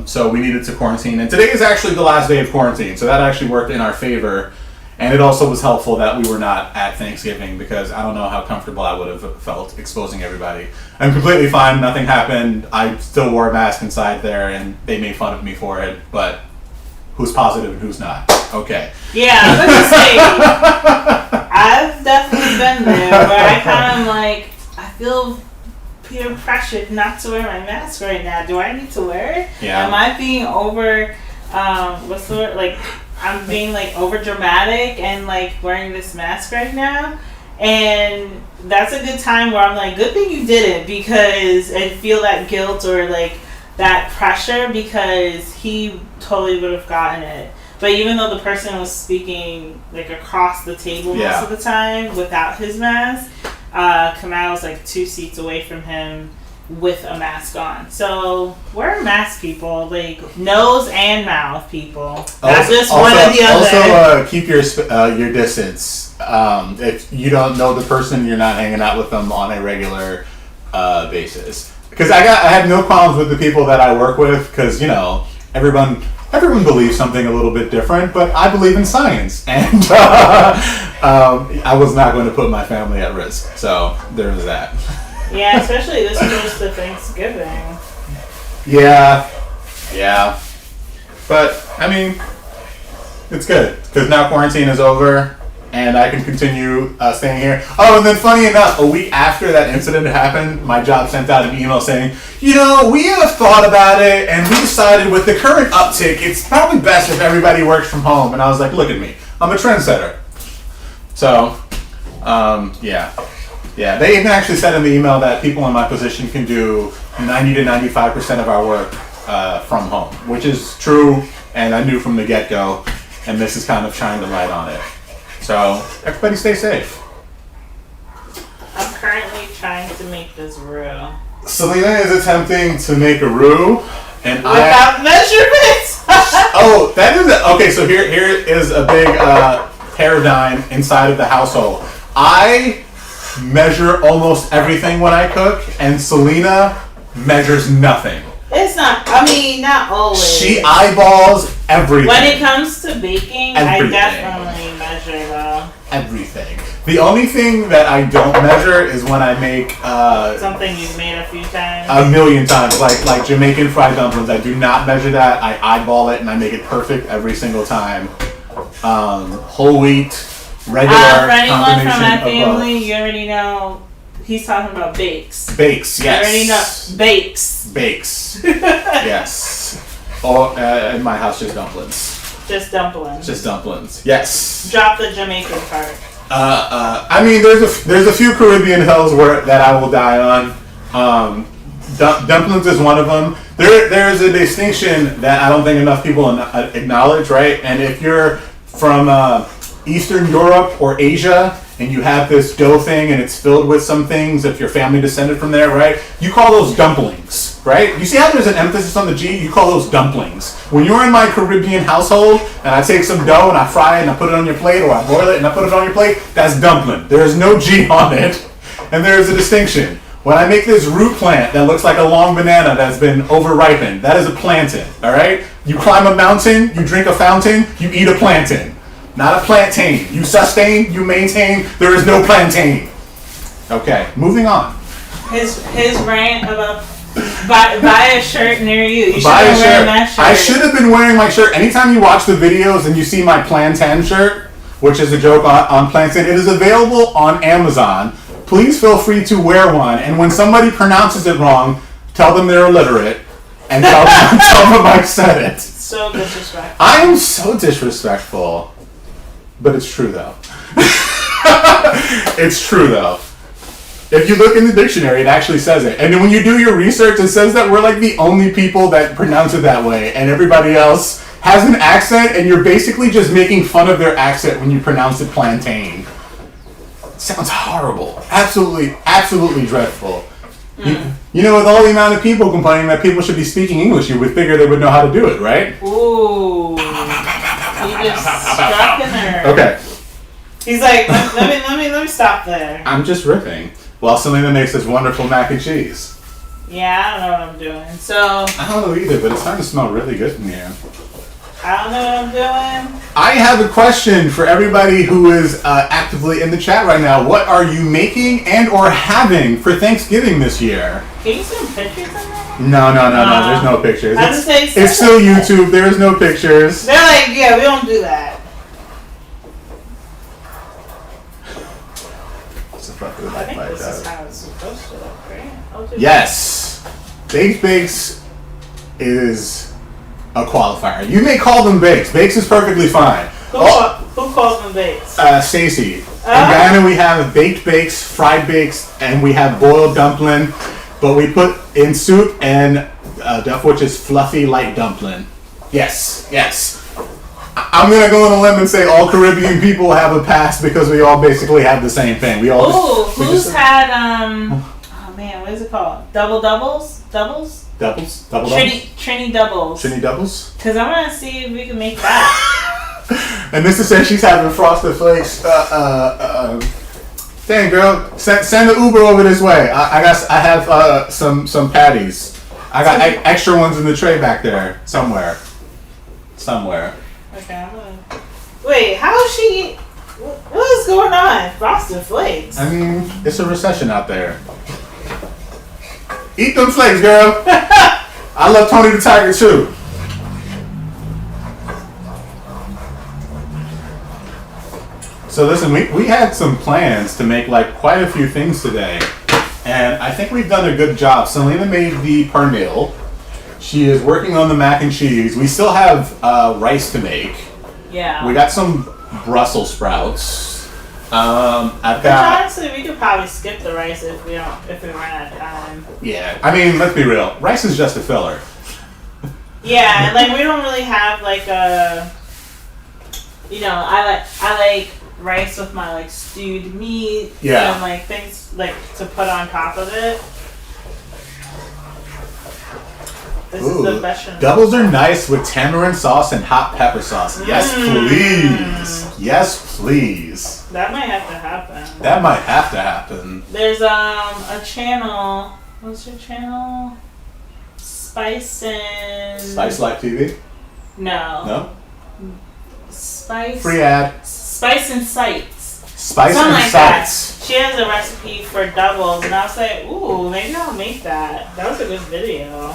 S3: So we needed to quarantine, and today is actually the last day of quarantine, so that actually worked in our favor. And it also was helpful that we were not at Thanksgiving because I don't know how comfortable I would have felt exposing everybody. I'm completely fine. Nothing happened. I still wore a mask inside there, and they made fun of me for it. But who's positive and who's not? Okay.
S1: Yeah, I was gonna say, I've definitely been there where I kind of like, I feel peer pressured not to wear my mask right now. Do I need to wear it?
S3: Yeah.
S1: Am I being over, what's the word, like, I'm being like over dramatic and like wearing this mask right now, and that's a good time where I'm like, good thing you did it, because I feel that guilt or like that pressure because he totally would have gotten it. But even though the person was speaking like across the table
S2: Yeah.
S1: most of the time without his mask, Kamau was like 2 seats away from him with a mask on. So wear mask, people, like nose and mouth, people. Not just one or the other.
S2: Also, keep your distance. If you don't know the person, you're not hanging out with them on a regular basis. Because I have no problems with the people that I work with, because everyone believes something a little bit different, but I believe in science, and I was not going to put my family at risk. So there was that.
S1: Yeah, especially this close to Thanksgiving.
S2: Yeah. But I mean, it's good because now quarantine is over. And I can continue staying here. Oh, and then funny enough, a week after that incident happened, my job sent out an email saying, we have thought about it, and we decided with the current uptick, it's probably best if everybody works from home. And I was like, look at me. I'm a trendsetter. So, yeah. They even actually said in the email that people in my position can do 90 to 95% of our work from home, which is true, and I knew from the get-go, and this is kind of shining the light on it. So, everybody stay safe.
S1: I'm currently trying to make this roux.
S2: Selena is attempting to make a roux, and
S1: without measurements!
S2: Oh, that is it. Okay, so here is a big paradigm inside of the household. I measure almost everything when I cook, and Selena measures nothing.
S1: It's not always.
S2: She eyeballs everything.
S1: When it comes to baking,
S2: Everything.
S1: I definitely measure though.
S2: Everything. The only thing that I don't measure is when I make
S1: something you've made a few times.
S2: A million times, like Jamaican fried dumplings. I do not measure that. I eyeball it and I make it perfect every single time. Whole wheat, regular
S1: for anyone from
S2: combination
S1: my
S2: of
S1: family,
S2: both.
S1: You already know. He's talking about bakes.
S2: Bakes, yes.
S1: You already know bakes.
S2: Bakes, yes. Or in my house, just dumplings.
S1: Just dumplings.
S2: Just dumplings. Yes.
S1: Drop the Jamaican part.
S2: I mean, there's a few Caribbean hills that I will die on. Dumplings is one of them. There's a distinction that I don't think enough people acknowledge, right? And if you're from Eastern Europe or Asia, and you have this dough thing and it's filled with some things, if your family descended from there, right? You call those dumplings, right? You see how there's an emphasis on the G? You call those dumplings. When you're in my Caribbean household and I take some dough and I fry it and I put it on your plate, or I boil it and I put it on your plate, that's dumpling. There's no G on it. And there's a distinction. When I make this root plant that looks like a long banana that's been over-ripened, that is a plantain, all right? You climb a mountain, you drink a fountain, you eat a plantain. Not a plantain. You sustain, you maintain, there is no plantain. Okay, moving on.
S1: His rant about buy a shirt near you. You should
S2: Buy a
S1: have wearing
S2: shirt.
S1: that shirt.
S2: I should have been wearing my shirt. Anytime you watch the videos and you see my plantain shirt, which is a joke on plantain, it is available on Amazon. Please feel free to wear one. And when somebody pronounces it wrong, tell them they're illiterate and tell them I said it.
S1: So disrespectful.
S2: I am so disrespectful. But it's true, though. It's true, though. If you look in the dictionary, it actually says it. And then when you do your research, it says that we're like the only people that pronounce it that way. And everybody else has an accent, and you're basically just making fun of their accent when you pronounce it plantain. It sounds horrible. Absolutely, absolutely dreadful. You know, with all the amount of people complaining that people should be speaking English, you would figure they would know how to do it, right?
S1: Ooh. He just struck a nerve.
S2: Okay.
S1: He's like, let me stop there.
S2: I'm just ripping. While Selena makes this wonderful mac and cheese.
S1: Yeah, I don't know what I'm doing. So
S2: I don't know either, but it's starting to smell really good from here.
S1: I don't know what I'm doing.
S2: I have a question for everybody who is actively in the chat right now. What are you making and or having for Thanksgiving this year?
S1: Can you see some pictures of that?
S2: No. There's no pictures.
S1: I was gonna say,
S2: It's still YouTube. There's no pictures.
S1: They're like, yeah, we don't do that. I think this is how it's supposed to look, right?
S2: Yes. Baked Bakes is a qualifier. You may call them bakes. Bakes is perfectly fine.
S1: Who calls them bakes?
S2: Stacy. In Guyana we have baked bakes, fried bakes, and we have boiled dumpling. But we put in soup and duff, which is fluffy light dumpling. Yes.
S3: I'm gonna go on a limb and say all Caribbean people have a past because we all basically have the same thing. We all.
S1: Ooh,
S3: we
S1: who's had oh man, what is it called? Doubles?
S3: doubles? Double
S1: Trini doubles.
S3: Trini doubles?
S1: Because I want to see if we can make that.
S3: And this is saying she's having frosted flakes. Dang girl, send the Uber over this way. I have some patties. I got extra ones in the tray back there somewhere.
S1: Okay, I'm gonna. Wait, how is she? What is going on? Frosted Flakes.
S3: I mean, it's a recession out there. Eat them flakes, girl. I love Tony the Tiger too. So listen, we had some plans to make like quite a few things today, and I think we've done a good job. Selena made the pernil. She is working on the mac and cheese. We still have rice to make.
S1: Yeah.
S3: We got some Brussels sprouts. I've
S1: Which
S3: got.
S1: honestly, we could probably skip the rice if we run out of time.
S3: Yeah, I mean, let's be real. Rice is just a filler.
S1: Yeah, like we don't really have like a. You know, I like rice with my like stewed meat.
S3: Yeah.
S1: And like things like to put on top of it. This is the best.
S3: Doubles are nice with tamarind sauce and hot pepper sauce. Yes, please. Yes, please.
S1: That might have to happen.
S3: That might have to happen.
S1: There's a channel. What's your channel? Spice
S3: Life TV?
S1: No.
S3: No?
S1: Spice.
S3: Free ad.
S1: Spice and Sights.
S3: Spice
S1: Something
S3: and
S1: like that.
S3: Sights.
S1: She has a recipe for doubles, and I was like, ooh, maybe I'll make that. That was a good video.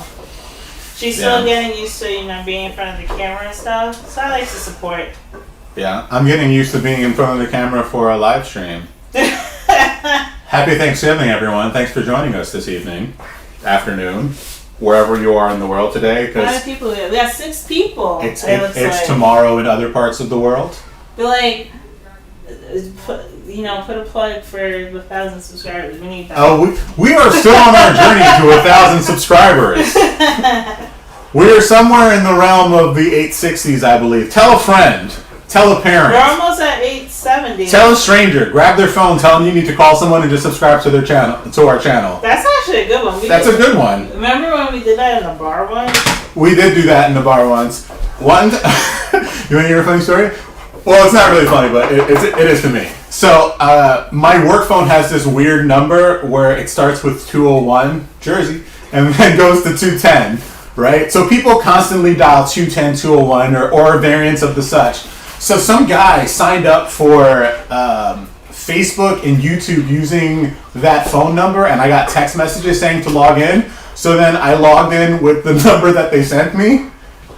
S1: She's still getting used to, being in front of the camera and stuff, so I like to support.
S3: Yeah, I'm getting used to being in front of the camera for a live stream. Happy Thanksgiving, everyone. Thanks for joining us this evening, afternoon, wherever you are in the world today.
S1: How many people? We got 6 people.
S3: It's
S1: like.
S3: tomorrow in other parts of the world.
S1: But like, put a plug for the 1,000 subscribers. We need that.
S3: Oh, we are still on our journey to 1,000 subscribers. We are somewhere in the realm of the 860s, I believe. Tell a friend. Tell a parent.
S1: We're almost at 870.
S3: Tell a stranger. Grab their phone. Tell them you need to call someone and just subscribe to our channel.
S1: That's actually a good one.
S3: That's a good one.
S1: Remember when we did that in the bar once?
S3: We did do that in the bar once. You want to hear a funny story? Well, it's not really funny, but it is to me. So, my work phone has this weird number where it starts with 201, Jersey, and then goes to 210, right? So people constantly dial 210, 201, or variants of the such. So some guy signed up for Facebook and YouTube using that phone number, and I got text messages saying to log in. So then I logged in with the number that they sent me,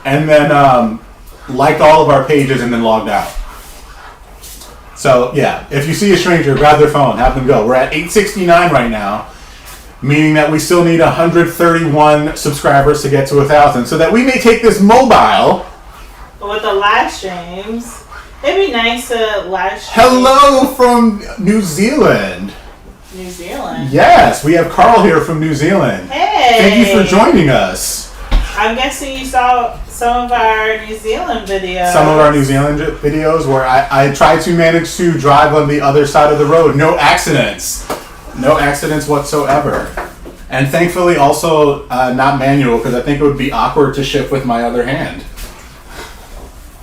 S3: and then liked all of our pages and then logged out. So yeah, if you see a stranger, grab their phone, have them go. We're at 869 right now, meaning that we still need 131 subscribers to get to 1,000, so that we may take this mobile.
S1: With the live streams, it'd be nice to live stream.
S3: Hello from New Zealand.
S1: New Zealand.
S3: Yes, we have Carl here from New Zealand.
S1: Hey.
S3: Thank you for joining us.
S1: I'm guessing you saw some of our New Zealand videos.
S3: Some of our New Zealand videos where I try to manage to drive on the other side of the road. No accidents. No accidents whatsoever. And thankfully also not manual, because I think it would be awkward to shift with my other hand.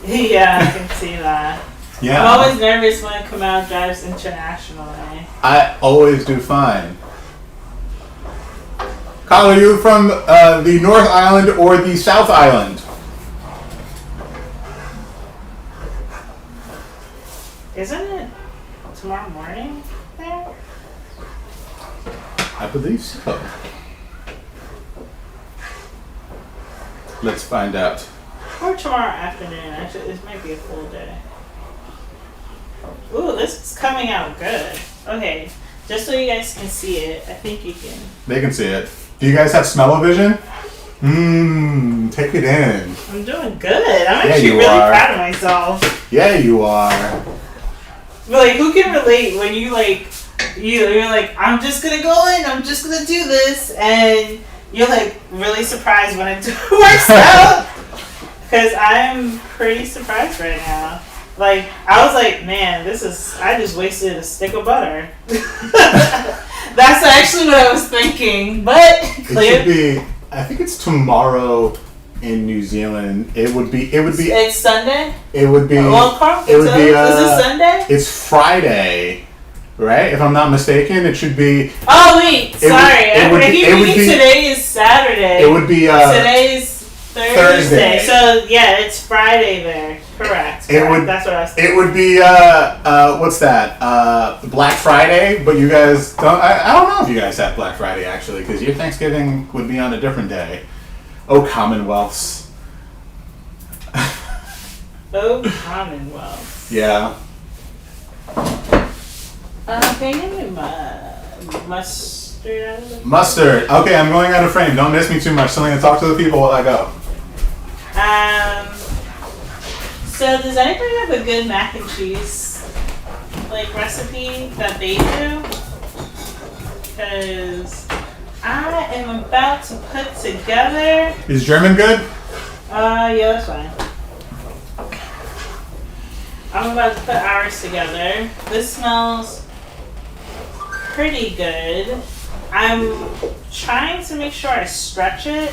S1: Yeah, I can see that.
S3: Yeah.
S1: I'm always nervous when Kamal drives internationally.
S3: I always do fine. Kyle, are you from the North Island or the South Island?
S1: Isn't it tomorrow morning there?
S3: I believe so. Let's find out.
S1: Or tomorrow afternoon. Actually, this might be a full day. Ooh, this is coming out good. Okay, just so you guys can see it, I think you can.
S3: They can see it. Do you guys have smell-o-vision? Take it in.
S1: I'm doing good. I'm actually really proud of myself.
S3: Yeah, you are.
S1: But like, who can relate when you're like, I'm just gonna go in, I'm just gonna do this, and you're like really surprised when it works out? Because I'm pretty surprised right now. Like, I was like, man, I just wasted a stick of butter. That's actually what I was thinking. But,
S3: It should be, I think it's tomorrow in New Zealand. It would be,
S1: it's Sunday?
S3: it would be,
S1: Well, Carl
S3: it would
S1: can
S3: be,
S1: tell. Is it Sunday?
S3: it's Friday, right? If I'm not mistaken, it should be,
S1: Oh, wait, sorry.
S3: it would
S1: I
S3: be-
S1: keep
S3: it would
S1: thinking
S3: be-
S1: today is Saturday.
S3: it would be,
S1: Today's Thursday.
S3: Thursday.
S1: So, yeah, it's Friday there. Correct.
S3: It would-
S1: That's what I was thinking.
S3: it would be, what's that? Black Friday, but you guys don't, I don't know if you guys have Black Friday actually, because your Thanksgiving would be on a different day. Oh, Commonwealths.
S1: Oh, Commonwealth.
S3: Yeah.
S1: Can you give me my mustard out of the
S3: Mustard. Okay, I'm going out of frame. Don't miss me too much. Selena, talk to the people while I go.
S1: So does anybody have a good mac and cheese like recipe that they do? Because I am about to put together.
S3: Is German good?
S1: Yeah, that's fine. I'm about to put ours together. This smells pretty good. I'm trying to make sure I stretch it,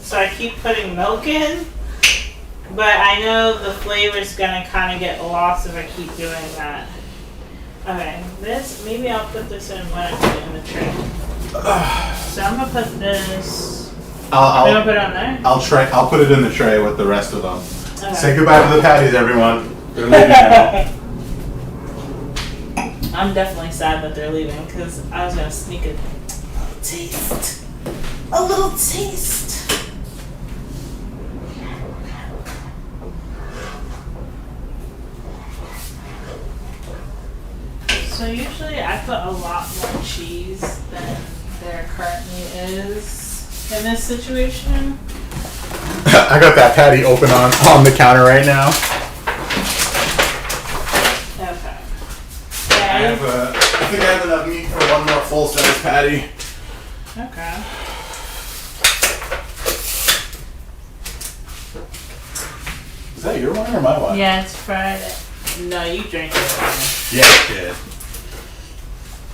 S1: so I keep putting milk in. But I know the flavor's gonna kind of get lost if I keep doing that. Okay, maybe I'll put this in when I put it in the tray. So I'm gonna put this. I'm gonna put it on there.
S3: I'll put it in the tray with the rest of them.
S1: Okay.
S3: Say goodbye to the patties, everyone. They're leaving now.
S1: I'm definitely sad that they're leaving because I was gonna sneak a taste. A little taste. So usually I put a lot more cheese than there currently is in this situation.
S3: I got that patty open on the counter right now.
S1: Okay.
S3: I think I have enough meat for one more full-size patty.
S1: Okay.
S3: Is that your wine or my wine?
S1: Yeah, it's Friday. No, you drink it.
S3: Yeah, I did.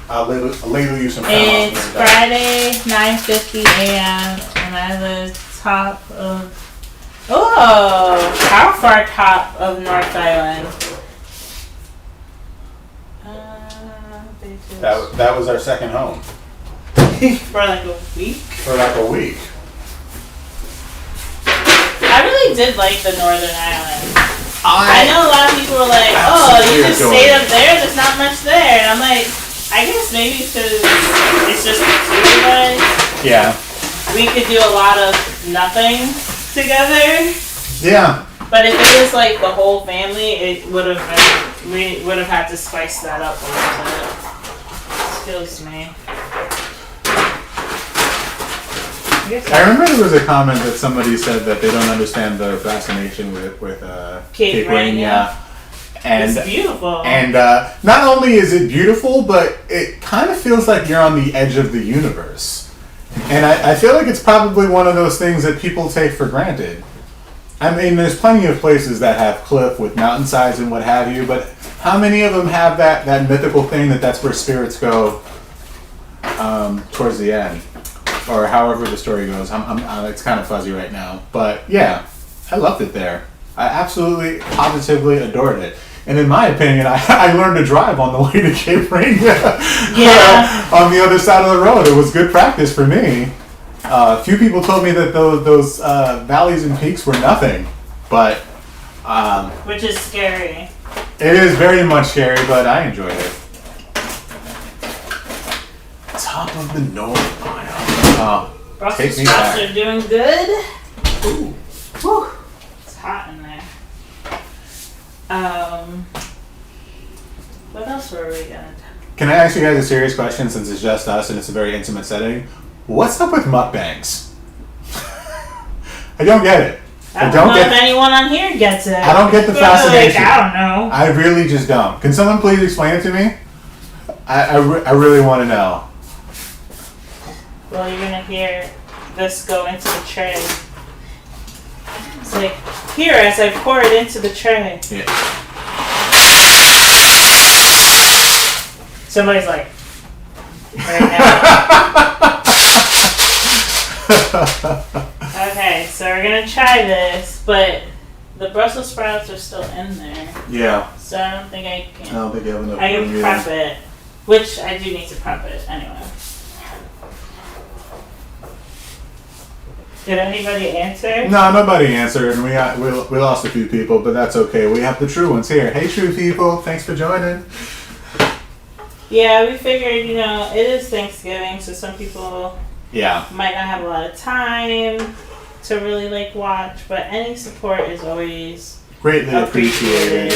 S3: I'll ladle you some.
S1: It's Friday, 9:50 a.m. and I'm at the top of. Oh, how far top of North Island?
S3: That was our second home
S1: For like a week.
S3: for like a week.
S1: I really did like the Northern Island. I know a lot of people were like, "Oh, you just
S3: Absolutely
S1: stayed
S3: adore
S1: up there. There's not much there." And I'm like, I guess maybe because it's just the two of us.
S3: Yeah.
S1: We could do a lot of nothing together.
S3: Yeah.
S1: But if it was like the whole family, it would have been. We would have had to spice that up a little bit. Excuse me.
S3: I remember there was a comment that somebody said that they don't understand the fascination with Cape Rainier. And
S1: It's beautiful.
S3: And not only is it beautiful, but it kind of feels like you're on the edge of the universe. And I feel like it's probably one of those things that people take for granted. I mean, there's plenty of places that have cliff with mountainsides and what have you, but how many of them have that mythical thing that's where spirits go towards the end? Or however the story goes. It's kind of fuzzy right now. But yeah, I loved it there. I absolutely, positively adored it. And in my opinion, I learned to drive on the way to Cape Rainier.
S1: Yeah.
S3: On the other side of the road. It was good practice for me. A few people told me that those valleys and peaks were nothing. But
S1: Which is scary.
S3: it is very much scary, but I enjoyed it. Top of the North Mile. Take
S1: Brussels
S3: me
S1: sprouts
S3: back.
S1: are doing good. Ooh. Whew. It's hot in there. What else were we gonna do?
S3: Can I ask you guys a serious question since it's just us and it's a very intimate setting? What's up with mukbangs? I don't get it.
S1: I don't know if anyone on here gets it.
S3: I don't get the
S1: But,
S3: fascination.
S1: Like, I don't know.
S3: I really just don't. Can someone please explain it to me? I really want to know.
S1: Well, you're gonna hear this go into the tray. It's like, here, as I pour it into the tray.
S2: Yeah.
S1: Somebody's like, right now. Okay, so we're gonna try this, but the Brussels sprouts are still in there,
S2: Yeah.
S1: so I don't think I
S2: I
S1: can.
S2: don't think you have enough
S1: I
S2: room
S1: can
S2: here.
S1: prep it, which I do need to prep it anyway. Did anybody answer?
S2: No, nobody answered, and we lost a few people, but that's okay. We have the true ones here. Hey, true people, thanks for joining.
S1: Yeah, we figured, it is Thanksgiving, so some people
S2: Yeah.
S1: might not have a lot of time to really watch, but any support is always
S2: Greatly appreciated.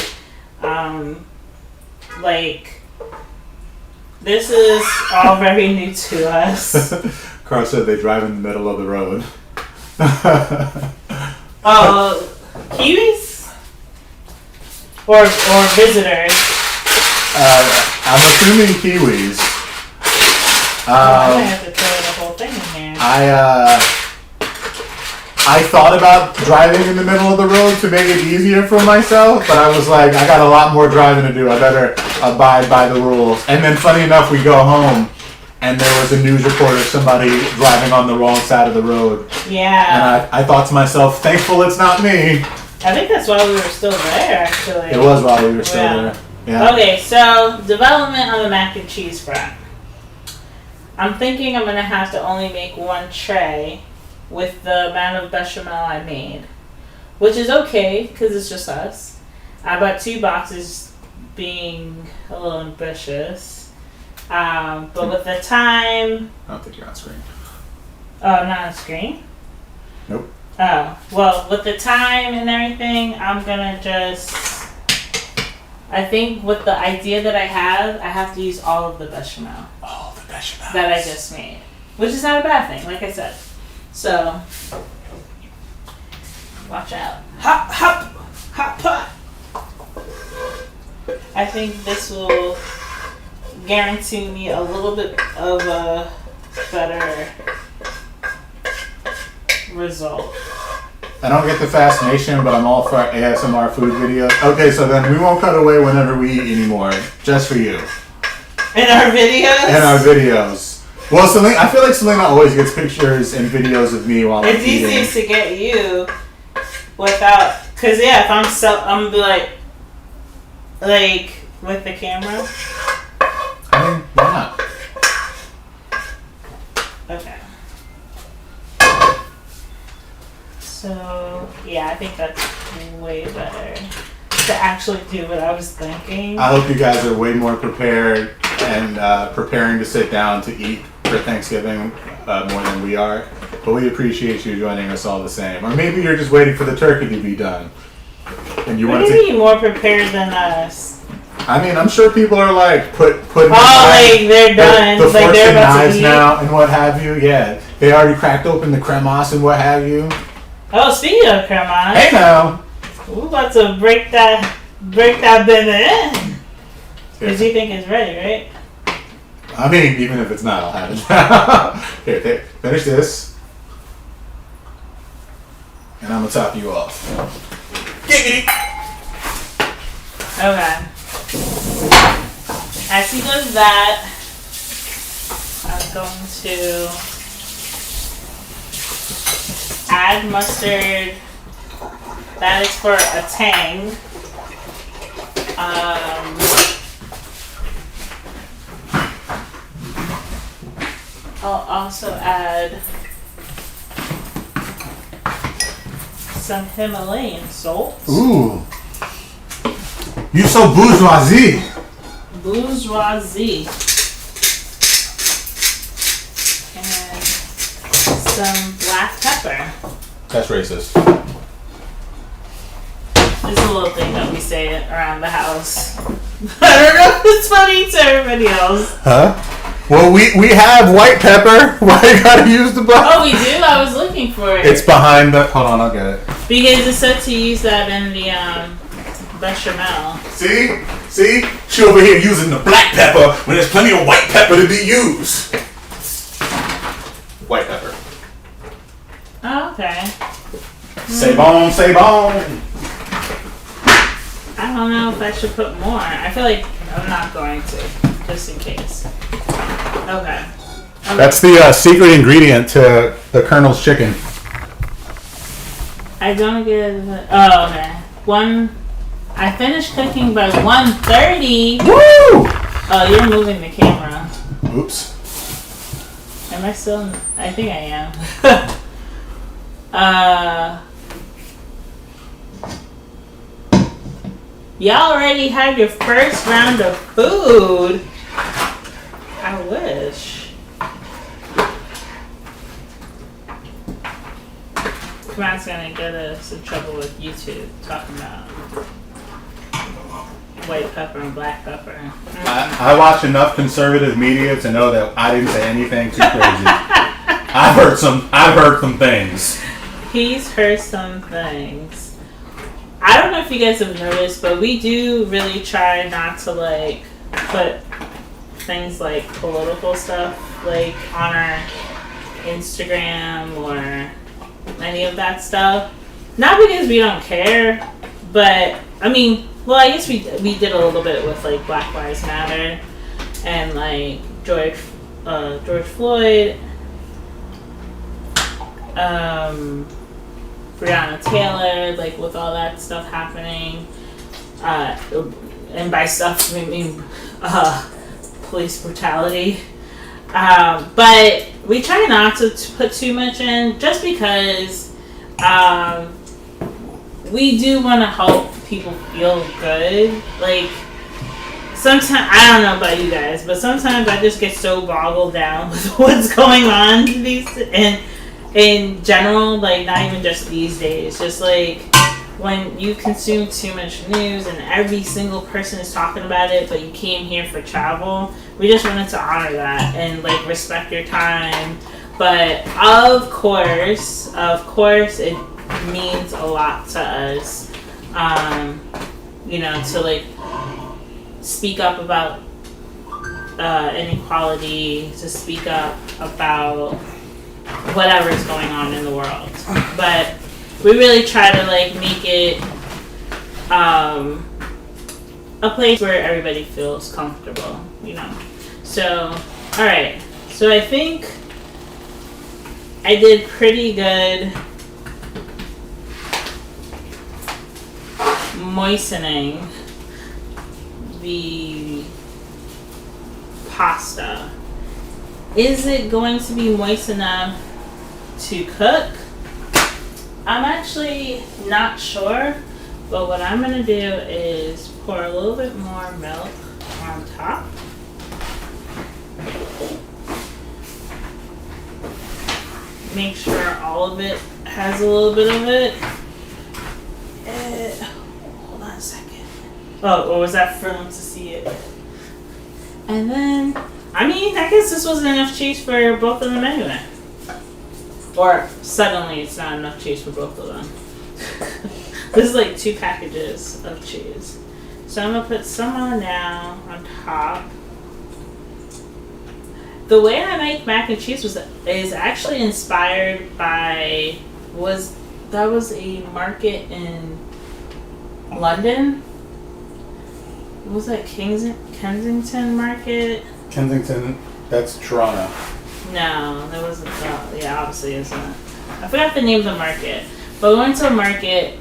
S1: This is all very new to us.
S2: Carl said they drive in the middle of the road.
S1: Oh, Kiwis? Or visitors?
S2: I'm assuming Kiwis.
S1: I might have to throw the whole thing in here.
S2: I thought about driving in the middle of the road to make it easier for myself, but I was like, I got a lot more driving to do. I better abide by the rules. And then, funny enough, we go home, and there was a news report of somebody driving on the wrong side of the road.
S1: Yeah.
S2: And I thought to myself, thankful it's not me.
S1: I think that's why we were still there, actually.
S2: It was while we were still
S1: Yeah.
S2: there. Yeah.
S1: Okay, so development on the mac and cheese front. I'm thinking I'm going to have to only make one tray with the amount of bechamel I made, which is okay because it's just us. I bought 2 boxes, being a little ambitious. But with the time...
S2: I don't think you're on screen.
S1: Oh, not on screen?
S2: Nope.
S1: Oh, well, with the time and everything, I'm gonna just... I think with the idea that I have to use all of the bechamel
S2: Oh, the bechamel.
S1: that I just made. Which is not a bad thing, like I said. So, watch out. Hop, hop, hop, pot. I think this will guarantee me a little bit of a better result.
S2: I don't get the fascination, but I'm all for ASMR food videos. Okay, so then we won't cut away whenever we eat anymore. Just for you.
S1: In our videos?
S2: In our videos. Well, Selena, I feel like Selena always gets pictures and videos of me while I'm
S1: It's
S2: eating.
S1: easiest to get you without, cause yeah, if I'm gonna be like with the camera.
S2: I mean, why not?
S1: Okay. So yeah, I think that's way better to actually do what I was thinking.
S2: I hope you guys are way more prepared and preparing to sit down to eat for Thanksgiving more than we are. But we appreciate you joining us all the same. Or maybe you're just waiting for the turkey to be done. And you
S1: What
S2: want
S1: do
S2: to
S1: you mean more prepared than us?
S2: I mean, I'm sure people are like putting
S1: They're done.
S2: the
S1: It's like
S2: forks
S1: they're
S2: and
S1: about to
S2: knives
S1: eat.
S2: now and what have you. Yeah, they already cracked open the cremasse and what have you.
S1: Oh, speaking of crema,
S2: Hey now.
S1: we're about to break that bit in. Cause you think it's ready, right?
S2: I mean, even if it's not, I'll have it now. Here, finish this, and I'm gonna top you off. Giggity.
S1: Okay. As he does that, I'm going to add mustard. That is for a tang. I'll also add some Himalayan salt.
S2: Ooh, you so bourgeoisie.
S1: Bourgeoisie. And some black pepper.
S2: That's racist.
S1: It's a little thing that we say around the house. I don't know if it's funny to everybody else.
S2: Huh? Well, we have white pepper. Why you gotta use the black?
S1: Oh, we do? I was looking for it.
S2: It's behind the. Hold on, I'll get it.
S1: Because it said to use that in the bechamel.
S2: See? She over here using the black pepper when there's plenty of white pepper to be used. White pepper.
S1: Oh, okay.
S3: C'est bon, c'est bon.
S1: I don't know if I should put more. I feel like I'm not going to, just in case. Okay.
S3: That's the secret ingredient to the Colonel's chicken.
S1: I don't get it. Oh, okay. I finished cooking by 1:30.
S3: Woo!
S1: Oh, you're moving the camera.
S3: Oops.
S1: Am I still? I think I am. Y'all already had your first round of food. I wish. Kamat's gonna get us in trouble with YouTube talking about white pepper and black pepper.
S3: I watch enough conservative media to know that I didn't say anything too crazy. I've heard some things.
S1: He's heard some things. I don't know if you guys have noticed, but we do really try not to like put things like political stuff like on our Instagram or any of that stuff. Not because we don't care, but I mean, well, I guess we did a little bit with like Black Lives Matter and like George Floyd, Breonna Taylor, like with all that stuff happening, and by stuff we mean police brutality. But we try not to put too much in, just because we do want to help people feel good. Like sometimes, I don't know about you guys, but sometimes I just get so boggled down with what's going on in general, like not even just these days, just like when you consume too much news and every single person is talking about it, but you came here for travel. We just wanted to honor that and like respect your time. But of course, it means a lot to us, to like speak up about inequality, to speak up about whatever is going on in the world. But we really try to like make it a place where everybody feels comfortable, So, alright. So I think I did pretty good moistening the pasta. Is it going to be moist enough to cook? I'm actually not sure, but what I'm going to do is pour a little bit more milk on top. Make sure all of it has a little bit of it. Hold on a second. Oh, or was that for them to see it? And then, I guess this wasn't enough cheese for both of them anyway. Or suddenly it's not enough cheese for both of them. This is like 2 packages of cheese. So I'm gonna put some on now on top. The way I make mac and cheese is actually inspired by was a market in London. Was that Kensington Market?
S3: Kensington, that's Toronto.
S1: No, that wasn't. Yeah, obviously isn't. I forgot the name of the market. But we went to a market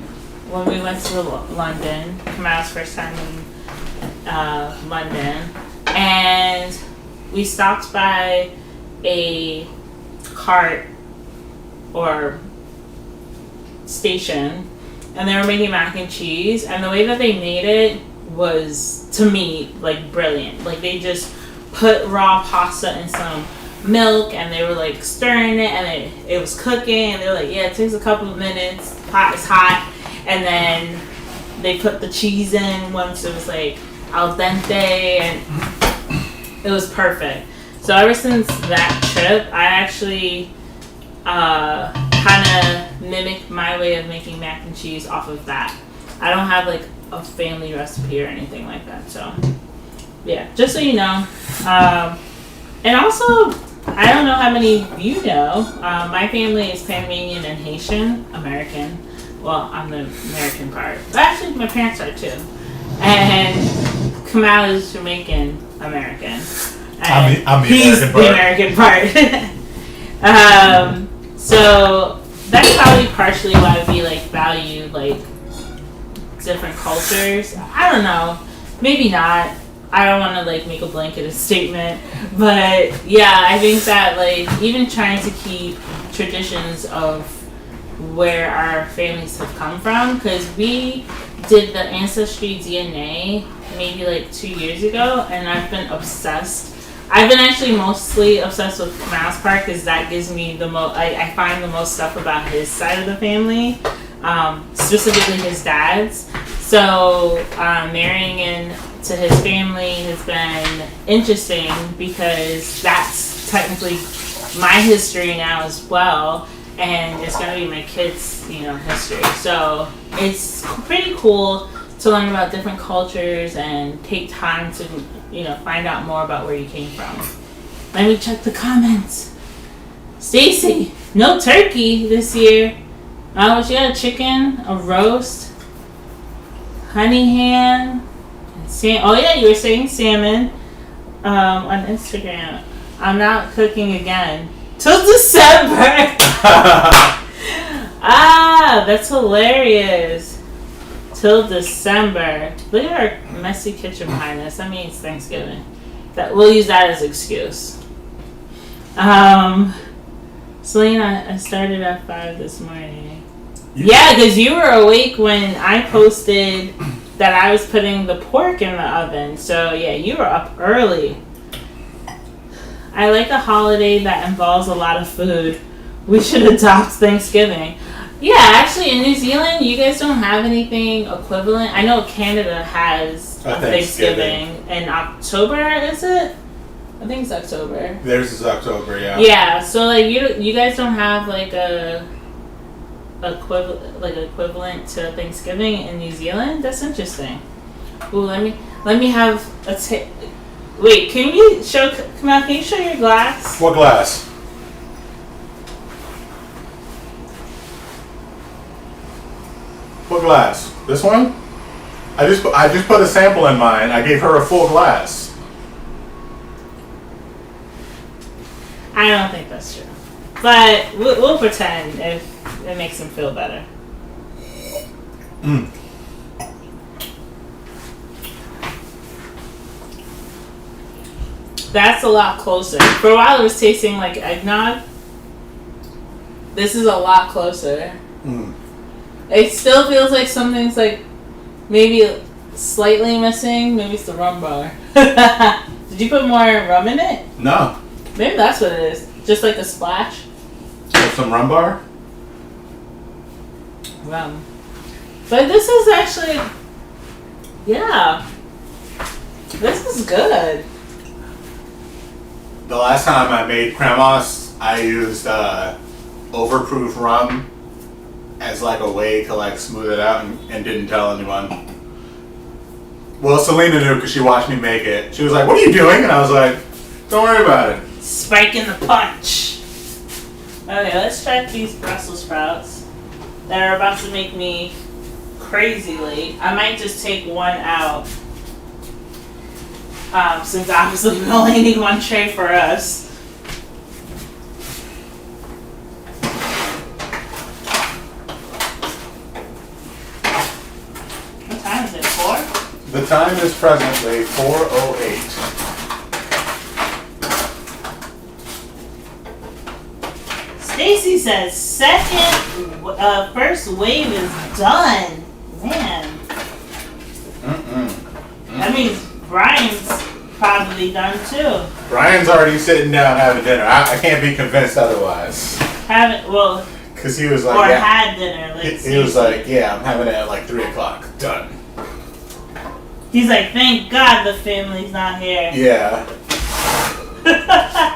S1: when we went to London. Kamal's first time in London, and we stopped by a cart or station, and they were making mac and cheese. And the way that they made it was, to me, like brilliant. Like they just put raw pasta in some milk and they were like stirring it, and it was cooking, and they were like, yeah, it takes a couple of minutes, pot is hot, and then they put the cheese in once it was like al dente, and it was perfect. So ever since that trip, I actually kind of mimicked my way of making mac and cheese off of that. I don't have like a family recipe or anything like that, so yeah, just so you know. And also, I don't know how many of you know, my family is Panamanian and Haitian American. Well, I'm the American part. But actually, my parents are too. And Kamal is Jamaican American. And
S3: I'm the
S1: he's
S3: American
S1: the American part. So that's probably partially why we like value like different cultures. I don't know. Maybe not. I don't want to like make a blanket statement, but yeah, I think that like even trying to keep traditions of where our families have come from, because we did the ancestry DNA maybe like 2 years ago, and I've been obsessed. I've been actually mostly obsessed with Mouse Park because that gives me the most. I find the most stuff about his side of the family, specifically his dad's. So marrying into his family has been interesting because that's technically my history now as well, and it's gonna be my kids' history. So it's pretty cool to learn about different cultures and take time to find out more about where you came from. Let me check the comments. Stacy, no turkey this year. What you got? A chicken, a roast, honey ham, oh yeah, you were saying salmon on Instagram. I'm not cooking again till December. That's hilarious. Till December. Look at our messy kitchen behind us. That means Thanksgiving. That we'll use that as excuse. Selena, I started at 5 this morning. Yeah, because you were awake when I posted that I was putting the pork in the oven. So yeah, you were up early. I like a holiday that involves a lot of food. We should adopt Thanksgiving. Yeah, actually in New Zealand, you guys don't have anything equivalent. I know Canada has a Thanksgiving in October, is it? I think it's October.
S3: Theirs is October, yeah.
S1: Yeah, so like you guys don't have like a equivalent to Thanksgiving in New Zealand? That's interesting. Ooh, let me have a wait, can you show your glass?
S3: What glass? What glass? This one? I just put a sample in mine. I gave her a full glass.
S1: I don't think that's true, but we'll pretend if it makes him feel better. That's a lot closer. For a while, it was tasting like eggnog. This is a lot closer. It still feels like something's like maybe slightly missing. Maybe it's the rum bar. Did you put more rum in it?
S3: No.
S1: Maybe that's what it is. Just like a splash.
S3: Some rum bar?
S1: Rum. But this is actually, yeah. This is good.
S3: The last time I made cremas, I used overproof rum as like a way to like smooth it out and didn't tell anyone. Well, Selena knew because she watched me make it. She was like, "What are you doing?" And I was like, "Don't worry about it."
S1: Spiking the punch. Okay, let's check these Brussels sprouts. They're about to make me crazy late. I might just take one out. Since obviously we only need one tray for us. What time is it? 4?
S3: The time is presently 4:08.
S1: Stacy says first wave is done. Man. That means Brian's probably done too.
S3: Brian's already sitting down having dinner. I can't be convinced otherwise.
S2: Because he was like,
S1: or
S2: yeah.
S1: had dinner. Like
S2: He was like, yeah, I'm having it at like 3 o'clock. Done.
S1: He's like, thank God the family's not here.
S2: Yeah.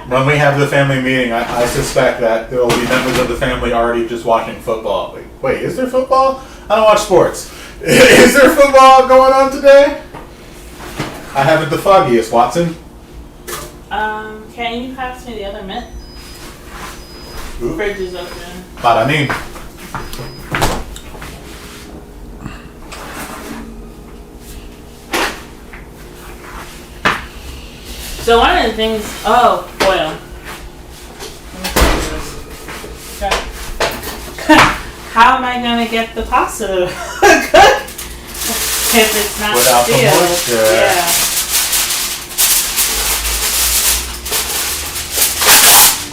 S2: When we have the family meeting, I suspect that there will be members of the family already just watching football. Wait, is there football? I don't watch sports. Is there football going on today? I have it the foggiest, Watson.
S1: Can you pass me the other mint?
S2: Ooh.
S1: Fridge is open.
S3: Para mí.
S1: So one of the things, oil. Let me tell you this. Okay. How am I gonna get the pasta to cook if it's not
S3: Without the
S1: sealed?
S3: moisture.
S1: Yeah.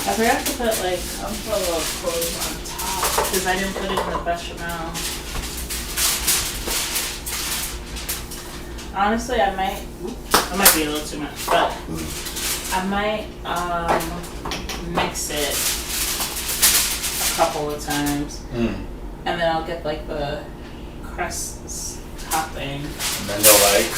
S1: I forgot to put like buffalo clothes on top because I didn't put it in the bechamel. Honestly, I might be a little too much, but I might mix it a couple of times, and then I'll get like the crust topping.
S3: And then you'll like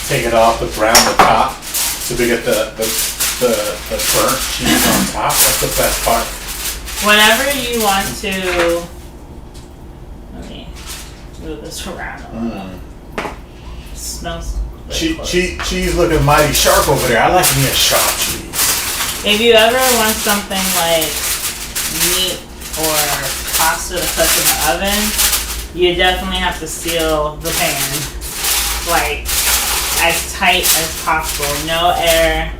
S3: take it off, but brown the top, so they get the burnt cheese on top. That's the best part.
S1: Whenever you want to, let me move this around a little. It smells really close.
S3: Cheese looking mighty sharp over there. I like me a sharp cheese.
S1: If you ever want something like meat or pasta to cook in the oven, you definitely have to seal the pan like as tight as possible. No air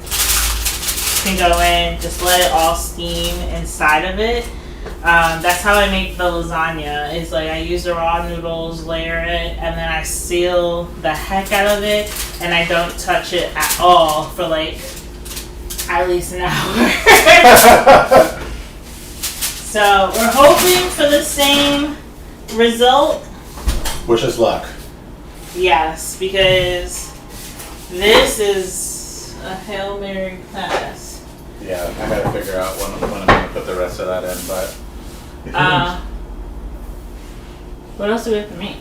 S1: can go in. Just let it all steam inside of it. That's how I make the lasagna. Is like I use the raw noodles, layer it, and then I seal the heck out of it, and I don't touch it at all for like at least an hour. So we're hoping for the same result.
S3: Wish us luck.
S1: Yes, because this is a Hail Mary pass.
S3: Yeah, I gotta figure out when I'm gonna put the rest of that in, but.
S1: What else do we have to make?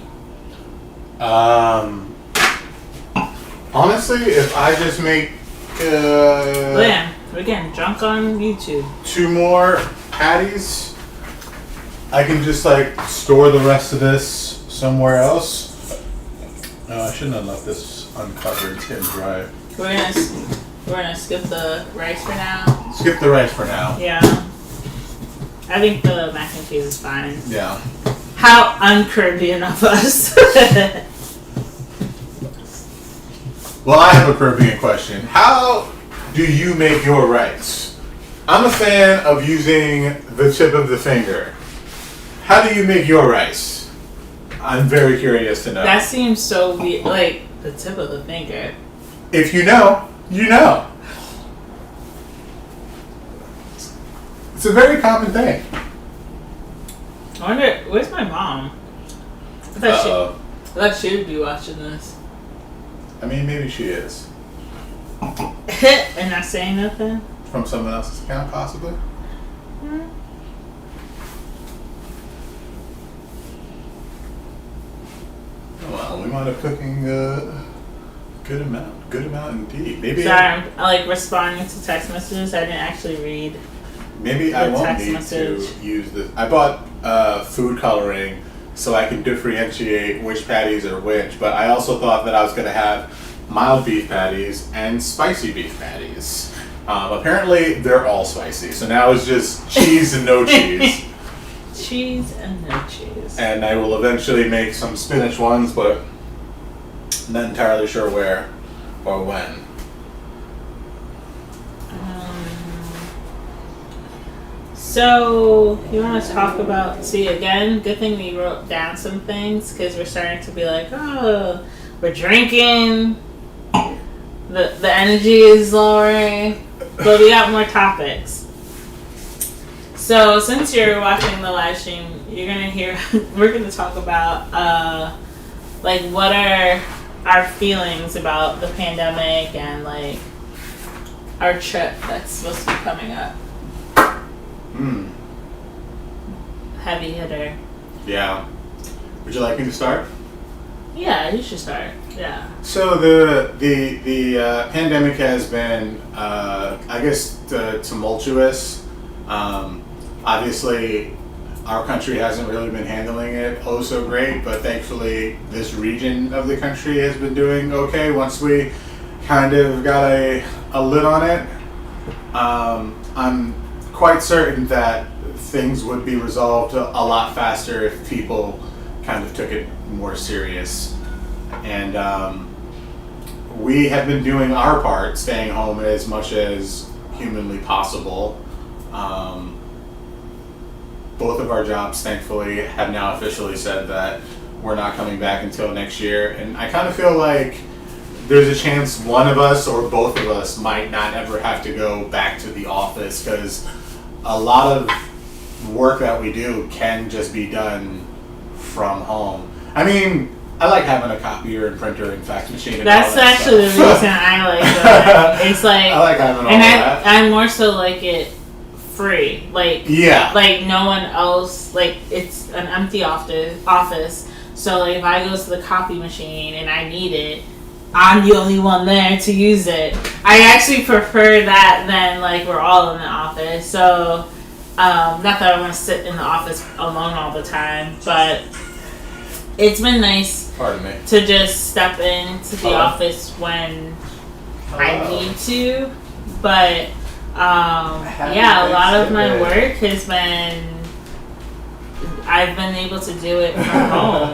S3: Honestly, if I just make
S1: Damn, we're getting drunk on YouTube.
S3: 2 more patties, I can just like store the rest of this somewhere else. No, I shouldn't have left this uncovered. It's getting dry.
S1: We're gonna skip the rice for now.
S3: Skip the rice for now.
S1: Yeah. I think the mac and cheese is fine.
S3: Yeah.
S1: How un-Caribbean of us.
S3: Well, I have a Caribbean question. How do you make your rice? I'm a fan of using the tip of the finger. How do you make your rice? I'm very curious to know.
S1: That seems so weird. Like, the tip of the finger.
S3: If you know, you know. It's a very common thing.
S1: I wonder, where's my mom? I thought she would be watching this.
S3: I mean, maybe she is.
S1: And not saying nothing?
S3: From someone else's account, possibly. Well, we wound up cooking a good amount indeed. Maybe.
S1: Sorry, I'm like responding to text messages. I didn't actually read.
S3: Maybe I
S1: The
S3: won't
S1: text
S3: need
S1: message.
S3: to use this. I bought food coloring so I can differentiate which patties are which, but I also thought that I was going to have mild beef patties and spicy beef patties. Apparently, they're all spicy, so now it's just cheese and no cheese.
S1: Cheese and no cheese.
S3: And I will eventually make some spinach ones, but not entirely sure where or when.
S1: So, you want to talk about, see again, good thing we wrote down some things because we're starting to be like, oh, we're drinking, the energy is lowering, but we got more topics. So, since you're watching the live stream, you're going to hear, we're going to talk about, like, what are our feelings about the pandemic and, like, our trip that's supposed to be coming up. Heavy hitter.
S3: Yeah. Would you like me to start?
S1: Yeah, you should start. Yeah.
S3: So the pandemic has been, I guess, tumultuous. Obviously, our country hasn't really been handling it oh so great, but thankfully, this region of the country has been doing okay. Once we kind of got a lid on it, I'm quite certain that things would be resolved a lot faster if people kind of took it more serious. And
S2: we have been doing our part, staying home as much as humanly possible. Both of our jobs, thankfully, have now officially said that we're not coming back until next year. And I kind of feel like there's a chance one of us or both of us might not ever have to go back to the office, because a lot of work that we do can just be done from home. I mean, I like having a copier and printer and fax machine. And
S1: That's
S2: all that
S1: actually the
S2: stuff.
S1: reason I like it. It's like,
S2: I like having all
S1: and
S2: that.
S1: I more so like it free. Like,
S2: Yeah.
S1: like no one else, like it's an empty office. So like if I go to the copy machine and I need it, I'm the only one there to use it. I actually prefer that than like we're all in the office. So not that I want to sit in the office alone all the time, but it's been nice
S2: Pardon me.
S1: to just step into the
S2: Hello?
S1: office when I
S2: Hello.
S1: need to. But yeah, a lot of my work has been, I've been able to do it from home.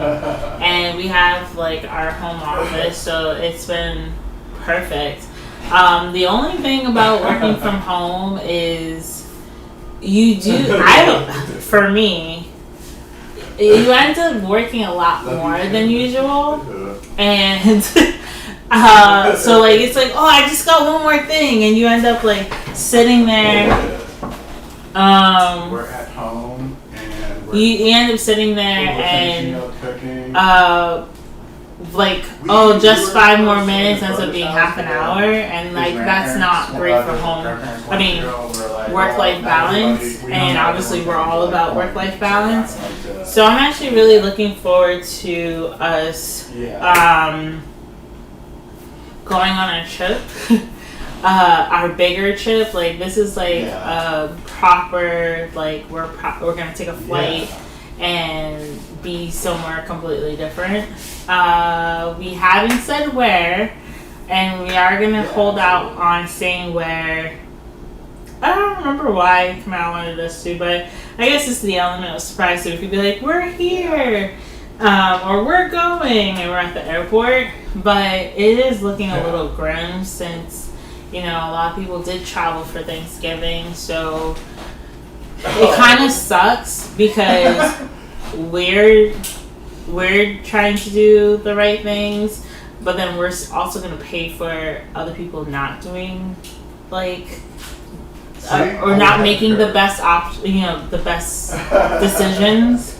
S1: And we have like our home office, so it's been perfect. The only thing about working from home is for me, you end up working a lot more than usual. And so like it's like, oh, I just got one more thing, and you end up like sitting there.
S2: We're at home and
S1: You end up sitting there
S2: finishing
S1: and
S2: up cooking.
S1: like, oh, just 5 more minutes ends up being half an hour, and like that's not great for home. I mean, work-life balance, and obviously we're all about work-life balance. So I'm actually really looking forward to us going on a trip. Our bigger trip, like this is like a proper, like we're gonna take a flight and be somewhere completely different. We haven't said where, and we are gonna hold out on saying where. I don't remember why Kamau wanted us to, but I guess it's the element of surprise. So we could be like, we're here, or we're going, and we're at the airport. But it is looking a little grim since, you know, a lot of people did travel for Thanksgiving. So it kind of sucks because we're trying to do the right things, but then we're also going to pay for other people not doing, like, or not making the best the best decisions,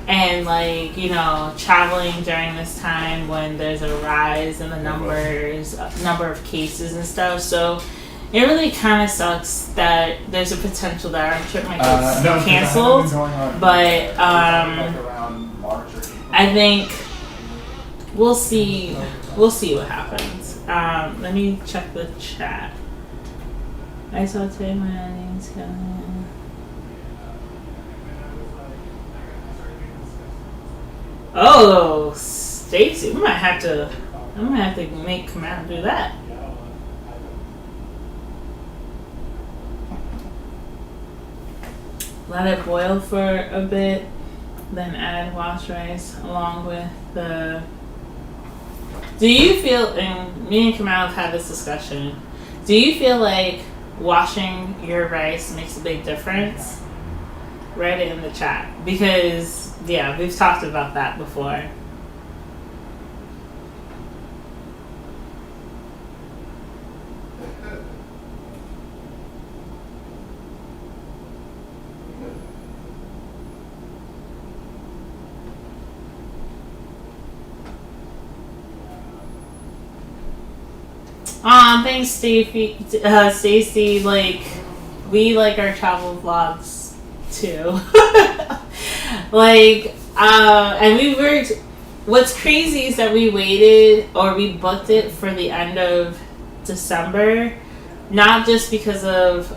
S1: and like, you know, traveling during this time when there's a rise in the number of cases and stuff. So it really kind of sucks that there's a potential that our trip might get canceled. But I think we'll see what happens. Let me check the chat. I saw today my onions coming. Oh, Stacy, I'm gonna have to make come out and do that. Let it boil for a bit, then add wash rice along with the. Do you feel? And me and Kamau have had this discussion. Do you feel like washing your rice makes a big difference? Write it in the chat, because we've talked about that before. Thanks, Stacy. Like, we like our travel vlogs too. Like, and we were. What's crazy is that we booked it for the end of December, not just because of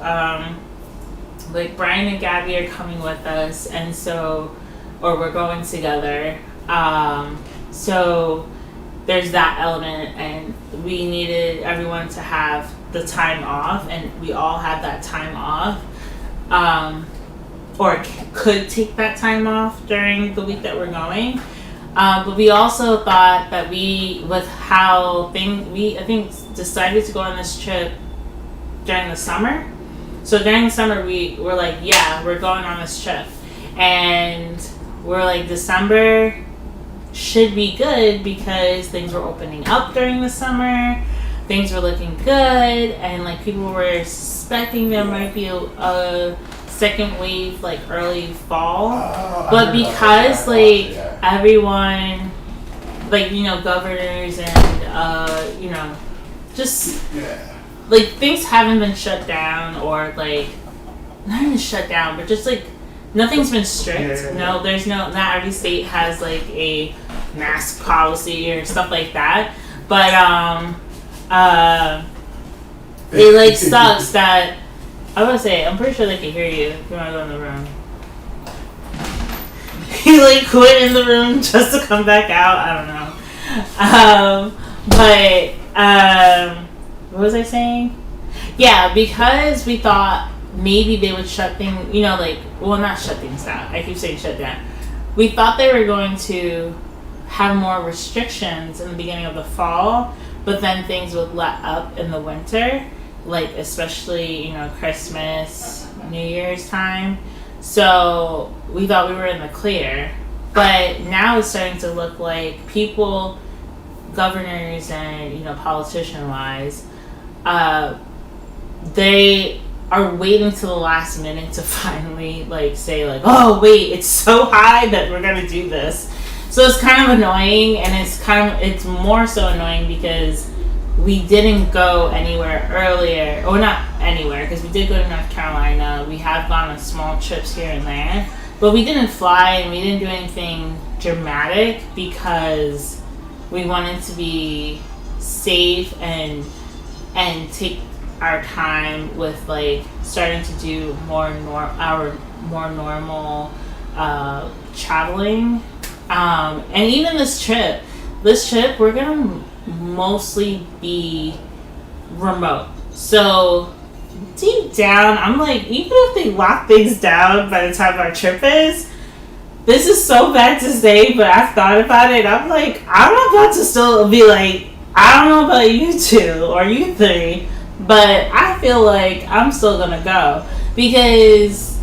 S1: like Brian and Gabby are coming with us, and so, or we're going together. So there's that element, and we needed everyone to have the time off, and we all had that time off, or could take that time off during the week that we're going. But we also thought that with how I think decided to go on this trip during the summer. So during the summer, we were like, yeah, we're going on this trip. And we're like, December should be good because things were opening up during the summer. Things were looking good. And like people were suspecting there might be a second wave, like early fall. But because like everyone, like, you know, governors and, you know, just...
S3: Yeah.
S1: Like, things haven't been shut down or, like, not even shut down, but just, like, nothing's been strict.
S3: Yeah.
S1: No, there's not every state has, like, a mask policy or stuff like that. But, it, like, sucks that, I was gonna say, I'm pretty sure they can hear you if you wanna go in the room. He, like, quit in the room just to come back out. I don't know. What was I saying? Yeah, because we thought maybe they would shut things, you know, like, well, not shut things down. I keep saying shut down. We thought they were going to have more restrictions in the beginning of the fall, but then things would let up in the winter, like, especially, you know, Christmas, New Year's time. So we thought we were in the clear. But now it's starting to look like people, governors and, you know, politician-wise, they are waiting to the last minute to finally, like, say, like, oh, wait, it's so high that we're going to do this. So it's kind of annoying, and it's more so annoying because we didn't go anywhere earlier, or not anywhere, because we did go to North Carolina. We have gone on small trips here and there, but we didn't fly and we didn't do anything dramatic because we wanted to be safe and take our time with, like, starting to do more normal traveling. And even this trip we're gonna mostly be remote. So deep down, I'm like, even if they lock things down by the time our trip is, this is so bad to say, but I've thought about it. I'm like, I'm about to still be like, I don't know about you two or you three, but I feel like I'm still gonna go because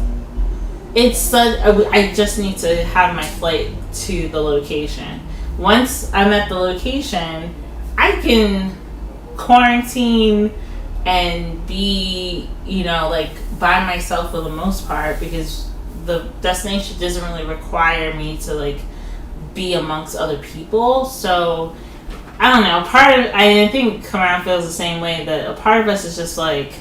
S1: it's such. I just need to have my flight to the location. Once I'm at the location, I can quarantine and be, you know, like, by myself for the most part because the destination doesn't really require me to, like, be amongst other people. So I don't know. I think Karan feels the same way, that a part of us is just like,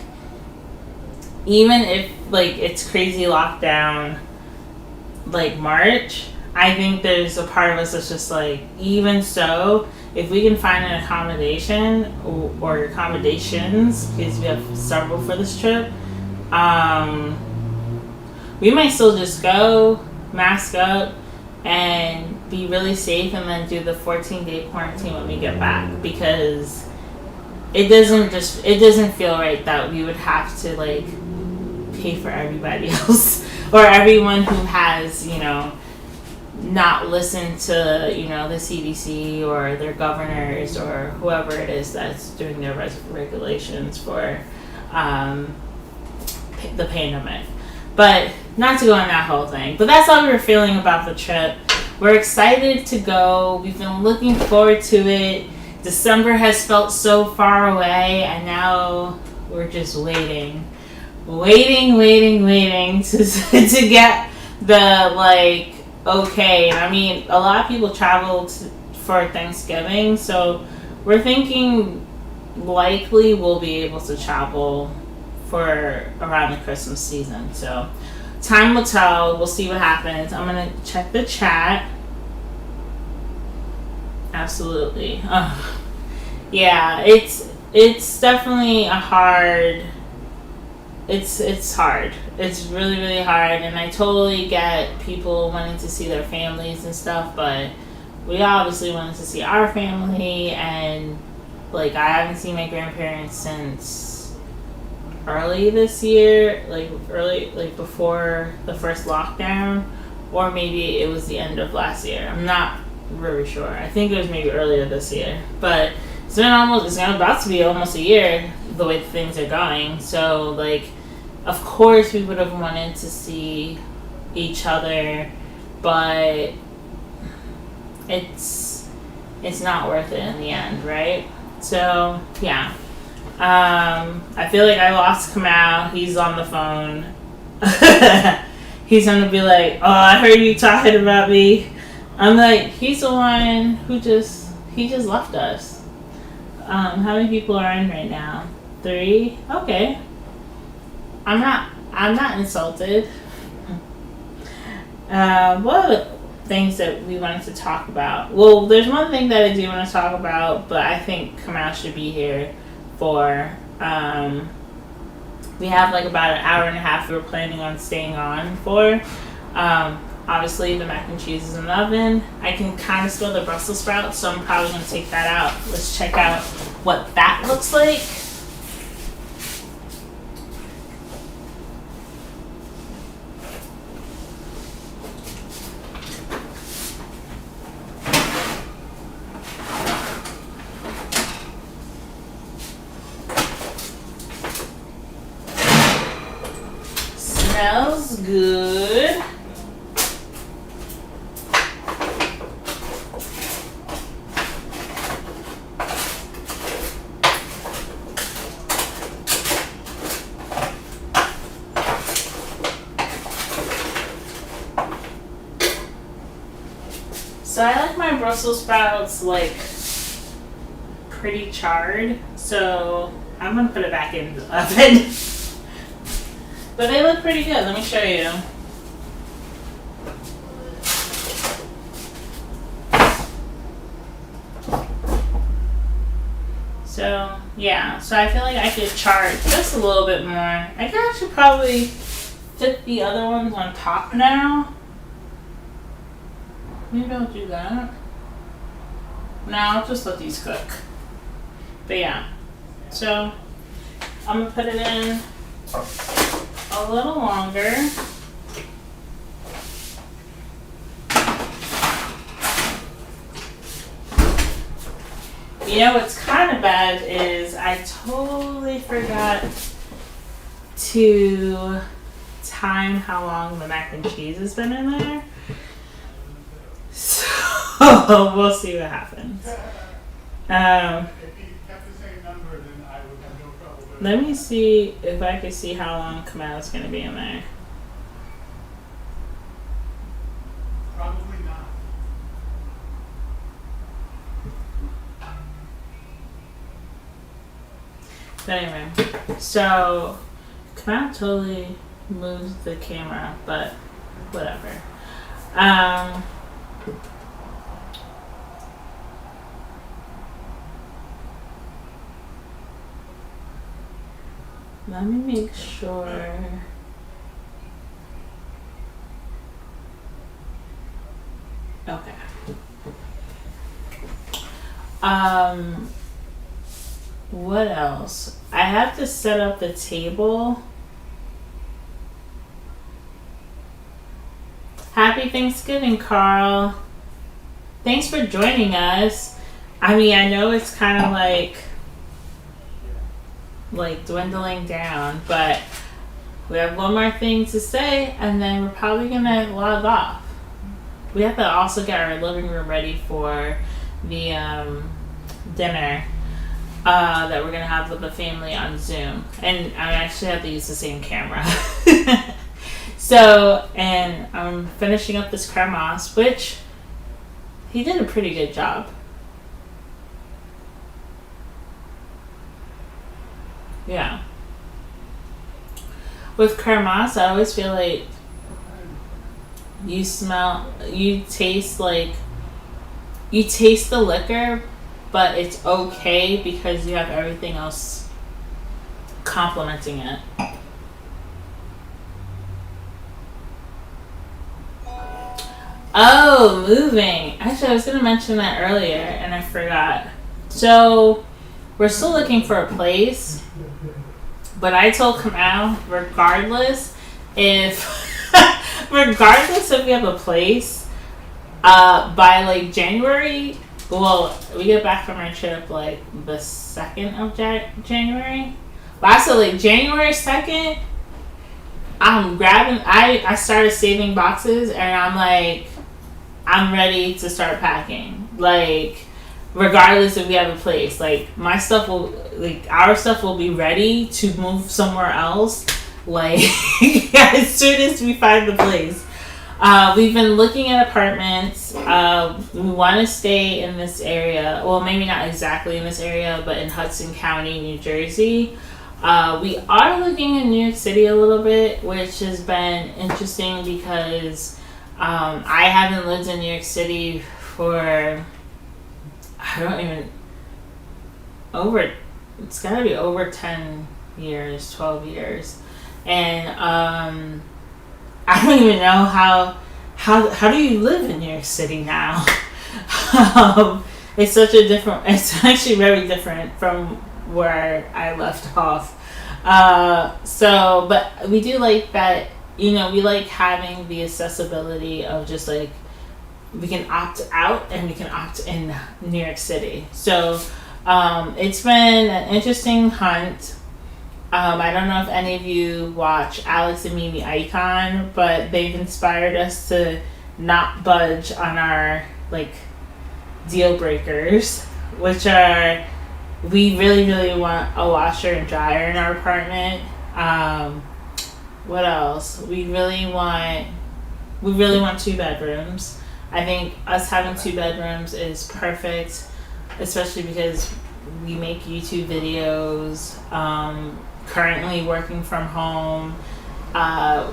S1: even if, like, it's crazy lockdown, like, March, I think there's a part of us that's just like, even so, if we can find an accommodation or accommodations, because we have several for this trip, we might still just go, mask up, and be really safe, and then do the 14-day quarantine when we get back, because it doesn't feel right that we would have to, like, pay for everybody else or everyone who has, you know, not listened to, you know, the CDC or their governors or whoever it is that's doing their regulations for the pandemic. But not to go on that whole thing. But that's how we were feeling about the trip. We're excited to go. We've been looking forward to it. December has felt so far away, and now we're just waiting to get the, like, okay. And I mean, a lot of people traveled for Thanksgiving, so we're thinking likely we'll be able to travel for around the Christmas season. So time will tell. We'll see what happens. I'm gonna check the chat. Absolutely. Yeah, it's definitely a hard. It's hard. It's really, really hard, and I totally get people wanting to see their families and stuff, but we obviously wanted to see our family, and, like, I haven't seen my grandparents since early this year, like before the first lockdown, or maybe it was the end of last year. I'm not really sure. I think it was maybe earlier this year, but it's about to be almost a year the way things are going. So like, of course we would have wanted to see each other, but it's not worth it in the end, right? So yeah. I feel like I lost Kamau. He's on the phone. He's gonna be like, "Oh, I heard you talking about me." I'm like, he's the one who just left us. How many people are in right now? 3? Okay. I'm not insulted. What other things that we wanted to talk about? Well, there's one thing that I do want to talk about, but I think Kamau should be here for. We have like about an hour and a half we were planning on staying on for. Obviously the mac and cheese is in the oven. I can kind of smell the Brussels sprouts, so I'm probably going to take that out. Let's check out what that looks like. Smells good. So I like my Brussels sprouts like pretty charred, so I'm gonna put it back in the oven. But they look pretty good. Let me show you. So yeah, so I feel like I could char it just a little bit more. I could actually probably fit the other ones on top now. Maybe I'll do that. No, I'll just let these cook. But yeah, so I'm gonna put it in a little longer. You know what's kind of bad is I totally forgot to time how long the mac and cheese has been in there. So we'll see what happens. Let me see if I can see how long Kamau's going to be in there.
S3: Probably not.
S1: But anyway, so Kamau totally moves the camera, but whatever. Let me make sure. Okay. What else? I have to set up the table. Happy Thanksgiving, Carl. Thanks for joining us. I mean, I know it's kind of like dwindling down, but we have one more thing to say and then we're probably gonna log off. We have to also get our living room ready for the dinner that we're gonna have with the family on Zoom, and I actually have to use the same camera. So, and I'm finishing up this cremas, which he did a pretty good job. Yeah. With cremas, I always feel like you taste the liquor, but it's okay because you have everything else complementing it. Oh, moving. Actually, I was going to mention that earlier and I forgot. So, we're still looking for a place, but I told Kamau, regardless if we have a place, By like January, well, we get back from our trip like the 2nd of January. But I said like January 2nd, I started saving boxes and I'm like, I'm ready to start packing. Like, regardless if we have a place, like our stuff will be ready to move somewhere else. Like, as soon as we find the place. We've been looking at apartments. We want to stay in this area. Well, maybe not exactly in this area, but in Hudson County, New Jersey. We are looking in New York City a little bit, which has been interesting because I haven't lived in New York City for, it's gotta be over 10 years, 12 years. And I don't even know how do you live in New York City now? It's actually very different from where I left off. But we do like that, we like having the accessibility of just like, we can opt out and we can opt in New York City. So it's been an interesting hunt. I don't know if any of you watch Alex and Mimi Icon, but they've inspired us to not budge on our like deal breakers, which are, we really, really want a washer and dryer in our apartment. What else? We really want 2 bedrooms. I think us having 2 bedrooms is perfect, especially because we make YouTube videos. Currently working from home.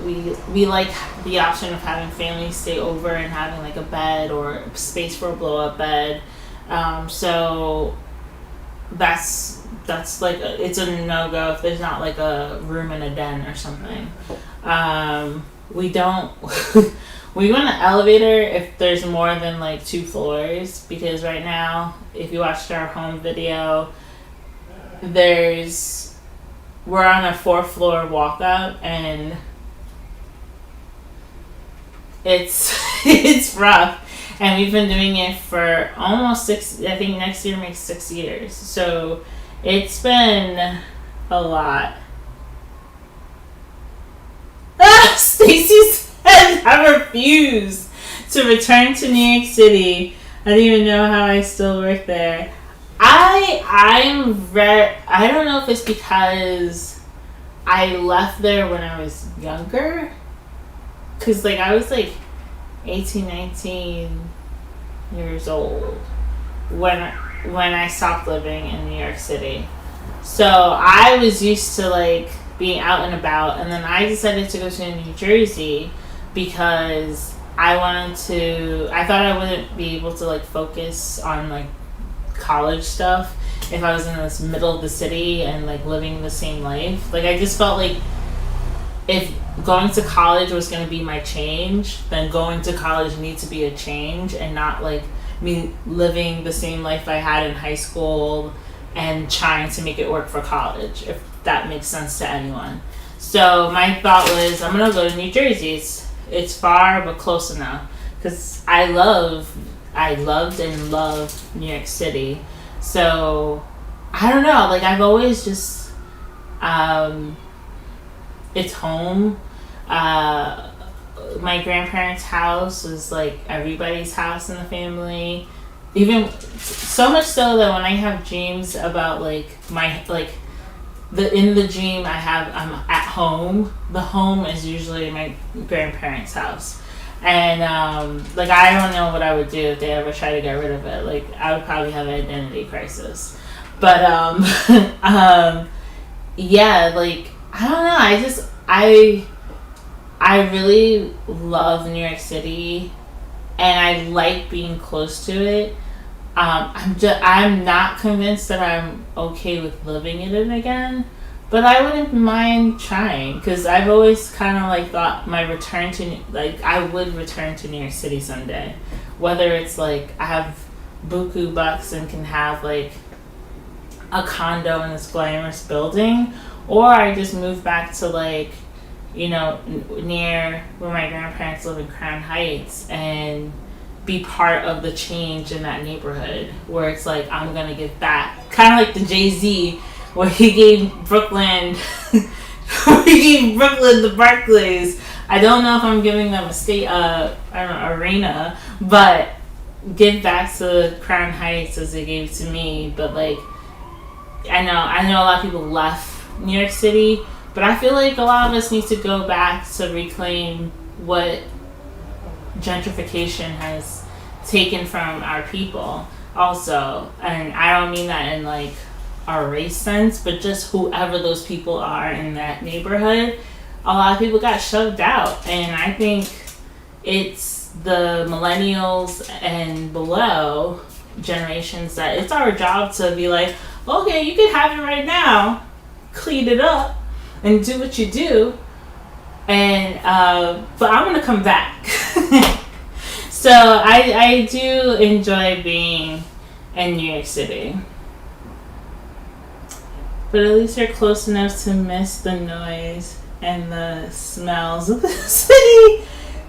S1: We like the option of having families stay over and having like a bed or space for a blow up bed. So that's like it's a no-go if there's not like a room and a den or something. We want an elevator if there's more than like 2 floors, because right now, if you watched our home video, we're on a 4th floor walk up and it's rough. And we've been doing it for almost 6, I think next year makes 6 years. So it's been a lot. Stacy said I refuse to return to New York City. I don't even know how I still work there. I don't know if it's because I left there when I was younger. Because like I was like 18, 19 years old when I stopped living in New York City. So I was used to like being out and about, and then I decided to go to New Jersey because I thought I wouldn't be able to like focus on like college stuff if I was in this middle of the city and like living the same life. Like I just felt like if going to college was going to be my change, then going to college needs to be a change and not like me living the same life I had in high school and trying to make it work for college, if that makes sense to anyone. So my thought was, I'm going to go to New Jersey. It's far but close enough because I loved and love New York City. So I don't know, like I've always just it's home. My grandparents' house is like everybody's house in the family. Even so much so that when I have dreams about like in the dream I'm at home. The home is usually my grandparents' house. And like I don't know what I would do if they ever try to get rid of it. Like I would probably have an identity crisis. But yeah, like I don't know. I really love New York City, and I like being close to it. I'm not convinced that I'm okay with living in it again, but I wouldn't mind trying because I've always kind of like thought I would return to New York City someday, whether it's like I have buku bucks and can have like a condo in this glamorous building, or I just move back to like, you know, near where my grandparents live in Crown Heights and be part of the change in that neighborhood, where it's like, I'm gonna give back, kind of like the Jay-Z, where he gave Brooklyn the Barclays. I don't know if I'm giving them a state I don't know, arena, but give back to Crown Heights as they gave to me. But like, I know a lot of people left New York City, but I feel like a lot of us need to go back to reclaim what gentrification has taken from our people also. And I don't mean that in like our race sense, but just whoever those people are in that neighborhood. A lot of people got shoved out, and I think it's the millennials and below generations that it's our job to be like, okay, you can have it right now, clean it up and do what you do, and but I'm gonna come back. So I do enjoy being in New York City, but at least you're close enough to miss the noise and the smells of the city.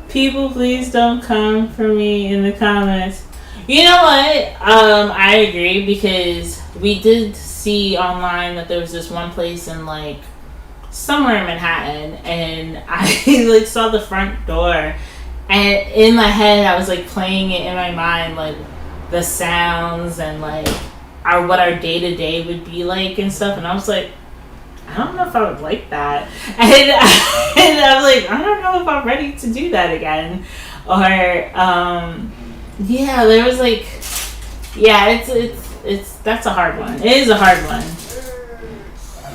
S1: People, please don't come for me in the comments. You know what? I agree, because we did see online that there was this one place in like somewhere in Manhattan, and I like saw the front door, and in my head I was like playing it in my mind, like the sounds and like what our day to day would be like and stuff, and I was like, I don't know if I would like that. And I was like, I don't know if I'm ready to do that again. Or, yeah, there was like, yeah, it's that's a hard one. It is a hard one.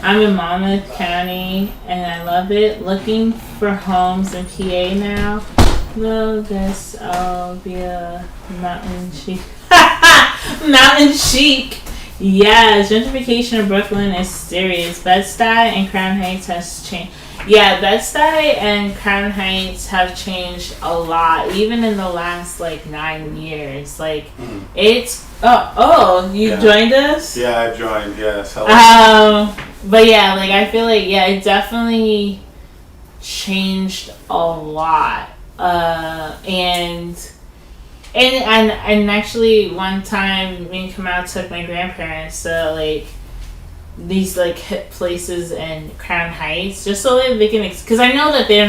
S1: I'm in Monmouth County, and I love it. Looking for homes in PA now. Well, guess I'll be a mountain chic. Mountain chic. Yeah, gentrification in Brooklyn is serious. Bed-Stuy and Crown Heights has changed. Yeah, Bed-Stuy and Crown Heights have changed a lot, even in the last like 9 years. Like, it's you joined us?
S3: Yeah, I've joined. Yes. Hello.
S1: But yeah, like I feel like it definitely changed a lot. And actually one time me and Kamal took my grandparents to like these like hip places in Crown Heights, just so that they can, because I know that they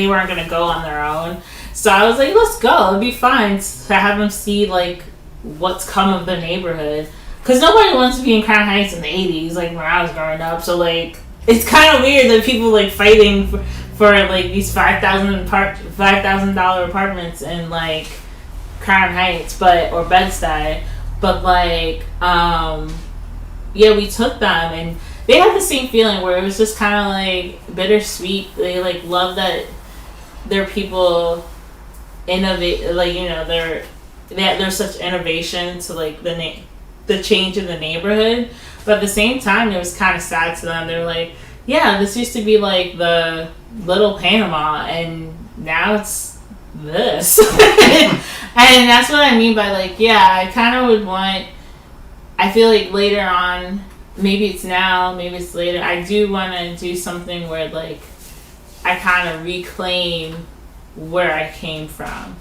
S1: weren't gonna go on their own. So I was like, let's go. It'd be fun to have them see like what's come of the neighborhood, because nobody wants to be in Crown Heights in the 80s, like when I was growing up. So like it's kind of weird that people like fighting for like these $5,000 apartments in like Crown Heights, or Bed-Stuy, but like yeah, we took them and they had the same feeling where it was just kind of like bittersweet. They like love that their people innovate, like, you know, there's such innovation to like the change in the neighborhood, but at the same time it was kind of sad to them. They were like, yeah, this used to be like the Little Panama, and now it's this. And that's what I mean by like, yeah, I kind of would want, I feel like later on, maybe it's now, maybe it's later, I do want to do something where like I kind of reclaim where I came from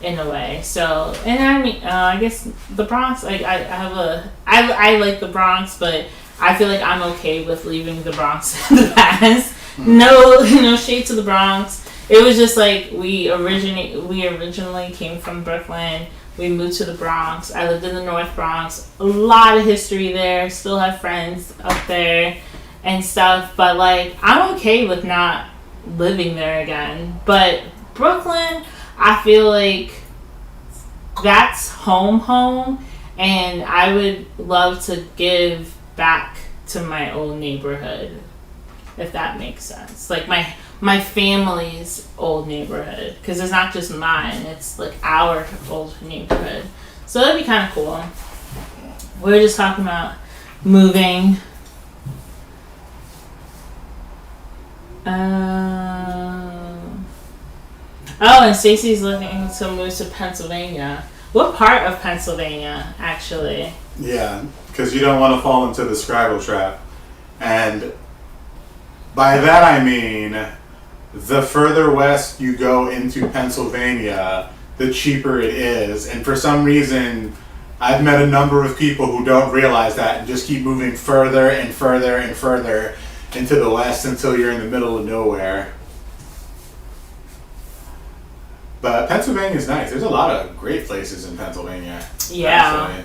S1: in a way. So, and I mean, I guess the Bronx, like I like the Bronx, but I feel like I'm okay with leaving the Bronx in the past. No shade to the Bronx. It was just like we originally came from Brooklyn. We moved to the Bronx. I lived in the North Bronx. A lot of history there. Still have friends up there and stuff. But like, I'm okay with not living there again. But Brooklyn, I feel like that's home. And I would love to give back to my old neighborhood, if that makes sense. Like my family's old neighborhood, because it's not just mine, it's like our old neighborhood. So that'd be kind of cool. We were just talking about moving. And Stacey's looking to move to Pennsylvania. What part of Pennsylvania, actually?
S3: Yeah, because you don't want to fall into the Scrabble trap. And by that I mean, the further west you go into Pennsylvania, the cheaper it is. And for some reason, I've met a number of people who don't realize that and just keep moving further and further and further into the west until you're in the middle of nowhere. But Pennsylvania's nice. There's a lot of great places in Pennsylvania.
S1: Yeah.
S3: Actually.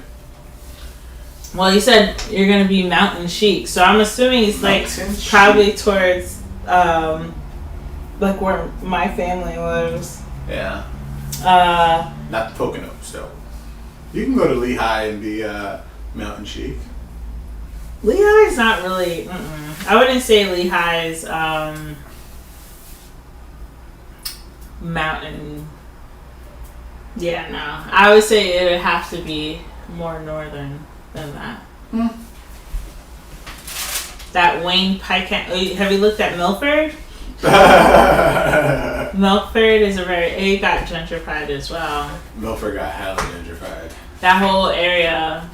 S1: Well, you said you're gonna be mountain chic, so I'm assuming it's like
S3: Mountain chic.
S1: probably towards like where my family lives.
S3: Yeah.
S1: Uh,
S3: Not the Poconos, though. You can go to Lehigh and be mountain chic.
S1: Lehigh's not really. I wouldn't say Lehigh's mountain. Yeah, no. I would say it would have to be more northern than that. That Wayne Pike. Have you looked at Milford? Milford is it got gentrified as well.
S3: Milford got hella gentrified.
S1: That whole area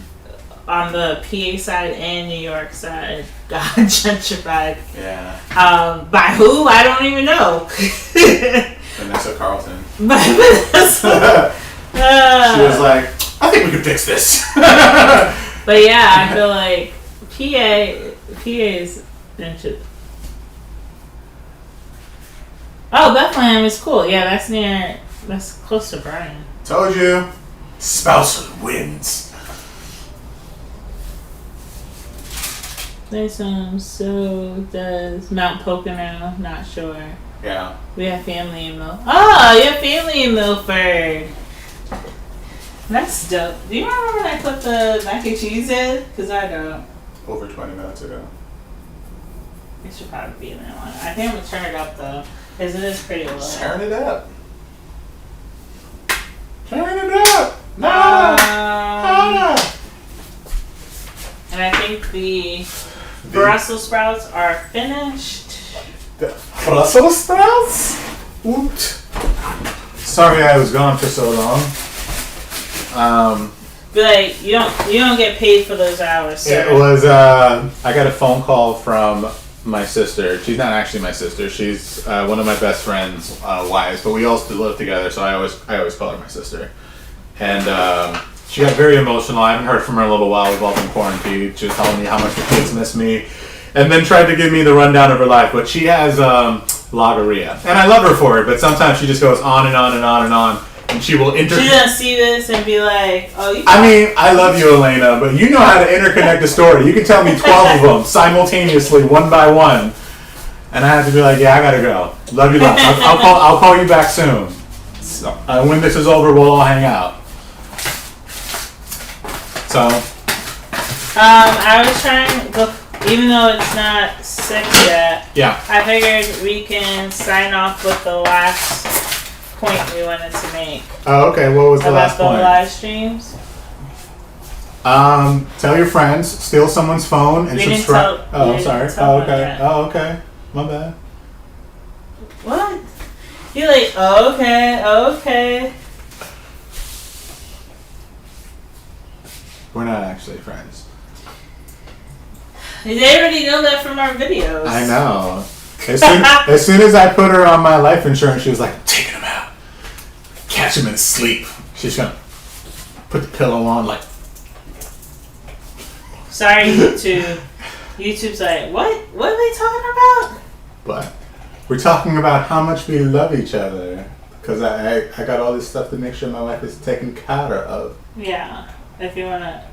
S1: on the PA side and New York side got gentrified.
S3: Yeah.
S1: By who? I don't even know.
S3: Vanessa Carlton.
S1: By Vanessa.
S3: She was like, I think we can fix this.
S1: But yeah, I feel like PA is gentrified. Oh, Bethlehem is cool. Yeah, that's close to Bryan.
S3: Told you. Spouse wins.
S1: There's so does Mount Pocono, not sure.
S3: Yeah.
S1: We have family in Milford. Oh, you have family in Milford. That's dope. Do you remember when I put the mac and cheese in? Because I don't.
S3: Over 20 minutes ago.
S1: It should probably be in that one. I think I'm going to turn it up though. Because it is pretty low.
S3: Turn it up. Turn it up. Ah.
S1: And I think the Brussels sprouts are finished.
S3: The Brussels sprouts? Oops. Sorry I was gone for so long.
S1: But like, you don't get paid for those hours, sir.
S3: It was, I got a phone call from my sister. She's not actually my sister. She's one of my best friend's wives, but we all still live together, so I always call her my sister. And she got very emotional. I haven't heard from her in a little while. We've all been quarantined. She was telling me how much the kids miss me, and then tried to give me the rundown of her life. But she has logorrhea, and I love her for it. But sometimes she just goes on and on and on and on, and she will
S1: She doesn't see this and be like, "Oh, you."
S3: I mean, I love you, Elena, but you know how to interconnect a story. You can tell me 12 of them simultaneously, one by one, and I have to be like, "Yeah, I gotta go. Love you, love. I'll call you back soon. So, when this is over, we'll all hang out." So,
S1: I was trying to go, even though it's not 6 yet.
S3: yeah.
S1: I figured we can sign off with the last point we wanted to make
S3: Oh, okay. What was the
S1: about
S3: last
S1: the
S3: point?
S1: live streams.
S3: Tell your friends, steal someone's phone, and
S1: We didn't
S3: subscribe.
S1: tell-
S3: Oh,
S1: we
S3: I'm sorry.
S1: didn't tell
S3: Oh,
S1: them
S3: okay.
S1: yet.
S3: Oh, okay. My bad.
S1: What? You're like, oh, okay.
S3: We're not actually friends.
S1: They already know that from our videos.
S3: I know. As soon as I put her on my life insurance, she was like, taking him out. Catch him in his sleep. She's gonna put the pillow on like.
S1: Sorry, YouTube. YouTube's like, what? What are they talking about?
S3: But we're talking about how much we love each other. Because I got all this stuff to make sure my wife is taken care of.
S1: Yeah. If you want to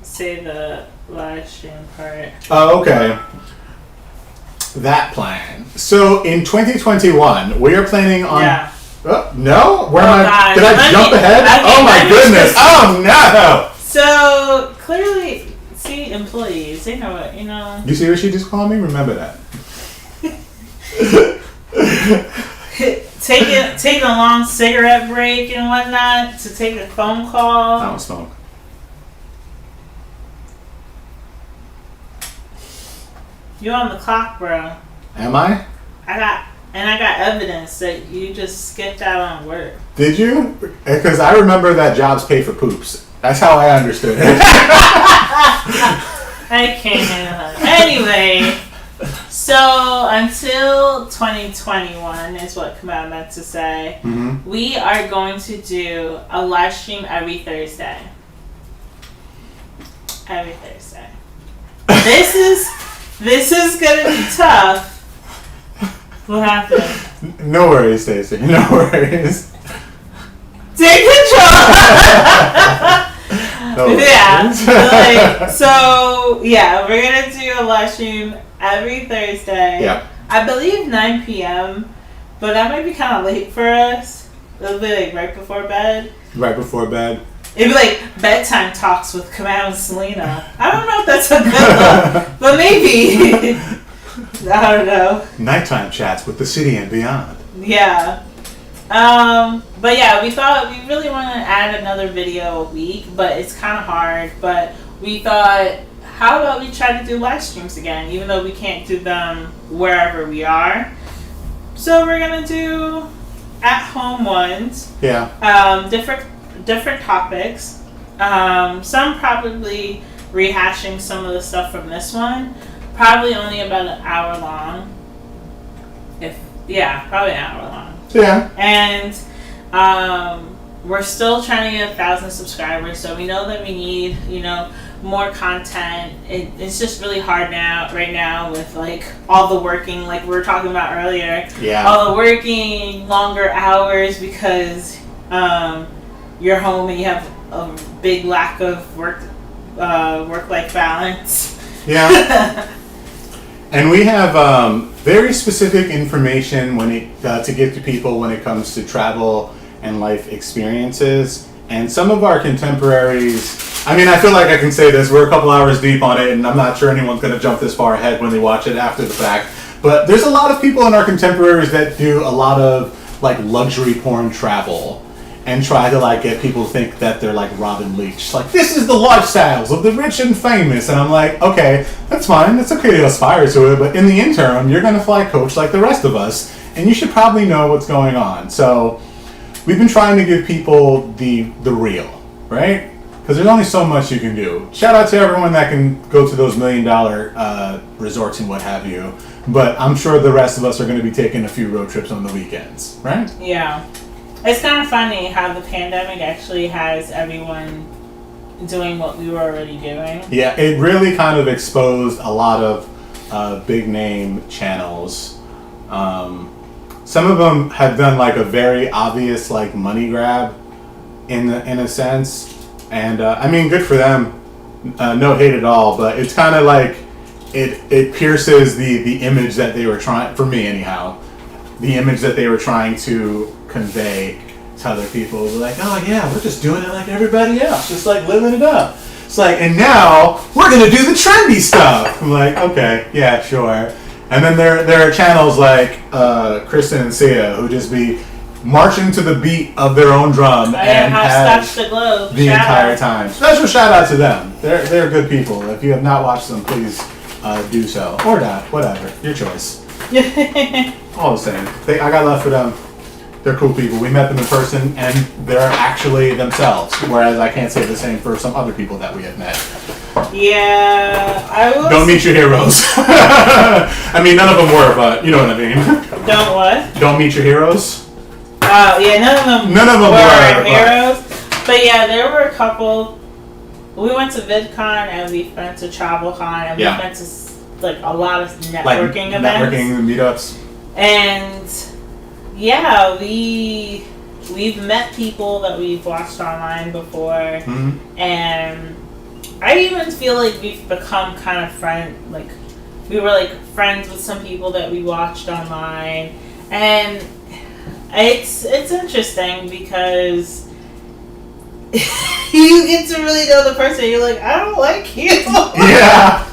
S1: say the live stream part.
S3: Oh, okay. That plan. So in 2021, we are planning on.
S1: Yeah.
S3: Oh, no? Where am I?
S1: God.
S3: Did I jump ahead? Oh my goodness! Oh no!
S1: So clearly, see, employees, they know what, you know.
S3: You see what she just called me? Remember that.
S1: Taking a long cigarette break and whatnot to take a phone call.
S3: I don't smoke.
S1: You're on the clock, bro.
S3: Am I?
S1: I got evidence that you just skipped out on work.
S3: Did you? Because I remember that jobs pay for poops. That's how I understood it.
S1: I can't handle it. Anyway, So until 2021 is what Kamau meant to say.
S3: Mm-hmm.
S1: We are going to do a live stream every Thursday. Every Thursday. This is gonna be tough. What happened?
S3: No worries, Stacey. No worries.
S1: Take control.
S3: No worries.
S1: Yeah. So we're gonna do a live stream every Thursday.
S3: Yeah.
S1: I believe 9 p.m. But that might be kind of late for us. It'll be like right before bed.
S3: Right before bed.
S1: It'd be like bedtime talks with Kamau and Selena. I don't know if that's a good look, but maybe. I don't know.
S3: Nighttime chats with the city and beyond.
S1: Yeah. But yeah, we thought we really want to add another video a week, but it's kind of hard. But we thought, how about we try to do live streams again, even though we can't do them wherever we are. So we're gonna do at-home ones.
S3: Yeah.
S1: Different topics. Some probably rehashing some of the stuff from this one. Probably only about an hour long. Probably an hour long.
S3: Yeah.
S1: And we're still trying to get 1,000 subscribers, so we know that we need, more content. It's just really hard right now with like all the working, like we were talking about earlier.
S3: Yeah.
S1: All the working, longer hours because you're home and you have a big lack of work-life balance.
S3: Yeah. And we have very specific information to give to people when it comes to travel and life experiences. And some of our contemporaries, I mean, I feel like I can say this, we're a couple hours deep on it, and I'm not sure anyone's going to jump this far ahead when they watch it after the fact. But there's a lot of people in our contemporaries that do a lot of like luxury porn travel and try to like get people to think that they're like Robin Leach. Like, this is the lifestyles of the rich and famous. And I'm like, okay, that's fine. It's okay to aspire to it. But in the interim, you're going to fly coach like the rest of us. And you should probably know what's going on. So we've been trying to give people the real, right? Because there's only so much you can do. Shout out to everyone that can go to those $1 million resorts and what have you. But I'm sure the rest of us are going to be taking a few road trips on the weekends, right?
S1: Yeah. It's kind of funny how the pandemic actually has everyone doing what we were already doing.
S3: Yeah, it really kind of exposed a lot of big name channels. Some of them have done like a very obvious like money grab in a sense. And I mean, good for them. No hate at all, but it's kind of like it pierces the image that they were trying, for me anyhow, the image that they were trying to convey to other people. They're like, oh yeah, we're just doing it like everybody else, just like living it up. It's like, and now we're gonna do the trendy stuff. I'm like, okay, yeah, sure. And then there are channels like Kristen and Sia who just be marching to the beat of their own drum and have
S1: Stretch the Globe
S3: the entire time. Special shout out to them. They're good people. If you have not watched them, please do so, or not, whatever, your choice. All the same. I got love for them. They're cool people. We met them in person, and they're actually themselves. Whereas I can't say the same for some other people that we have met.
S1: Yeah, I will.
S3: Don't meet your heroes. I mean, none of them were, but you know what I mean.
S1: Don't what?
S3: Don't meet your heroes.
S1: Oh yeah, none of them were heroes. But yeah, there were a couple. We went to VidCon and we went to TravelCon and we went to like a lot of networking events.
S3: Networking meetups.
S1: And yeah, we've met people that we've watched online before, and I even feel like we've become kind of we were like friends with some people that we watched online, and it's interesting because you get to really know the person. You're like, I don't like you.
S3: Yeah.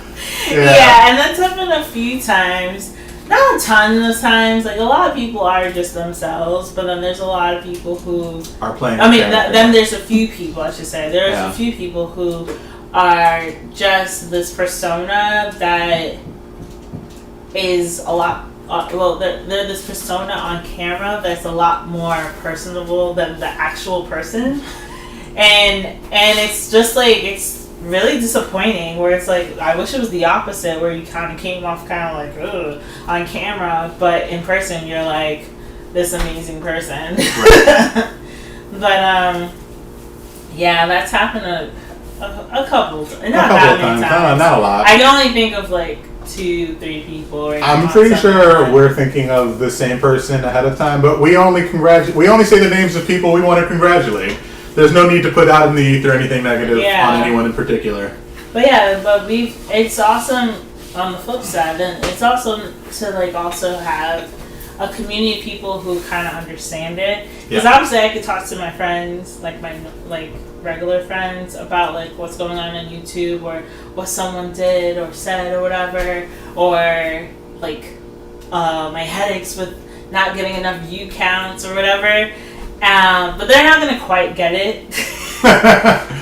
S1: Yeah, and that's happened a few times. Not a ton of times. Like, a lot of people are just themselves, but then there's a lot of people who
S3: are playing.
S1: Then there's a few people, I should say. There's a few people who are just this persona that is a lot. They're this persona on camera that's a lot more personable than the actual person, and it's just like really disappointing. Where it's like, I wish it was the opposite, where you kind of came off kind of like, ugh, on camera, but in person you're like this amazing person.
S2: Right.
S1: But yeah, that's happened a couple, not
S3: A couple
S1: that
S3: of
S1: many
S3: times.
S1: times.
S3: Not a lot.
S1: I can only think of like 2-3 people. Right
S3: I'm
S1: now,
S3: pretty
S1: something
S3: sure
S1: like that.
S3: we're thinking of the same person ahead of time, but we only say the names of people we want to congratulate. There's no need to put out in the ether anything negative
S1: Yeah.
S3: on anyone in particular.
S1: But yeah, it's awesome on the flip side, and it's awesome to like also have a community of people who kind of understand it. Because
S3: Yeah.
S1: obviously I could talk to my friends, like my like regular friends, about like what's going on YouTube or what someone did or said or whatever, or like my headaches with not getting enough view counts or whatever. But they're not gonna quite get it.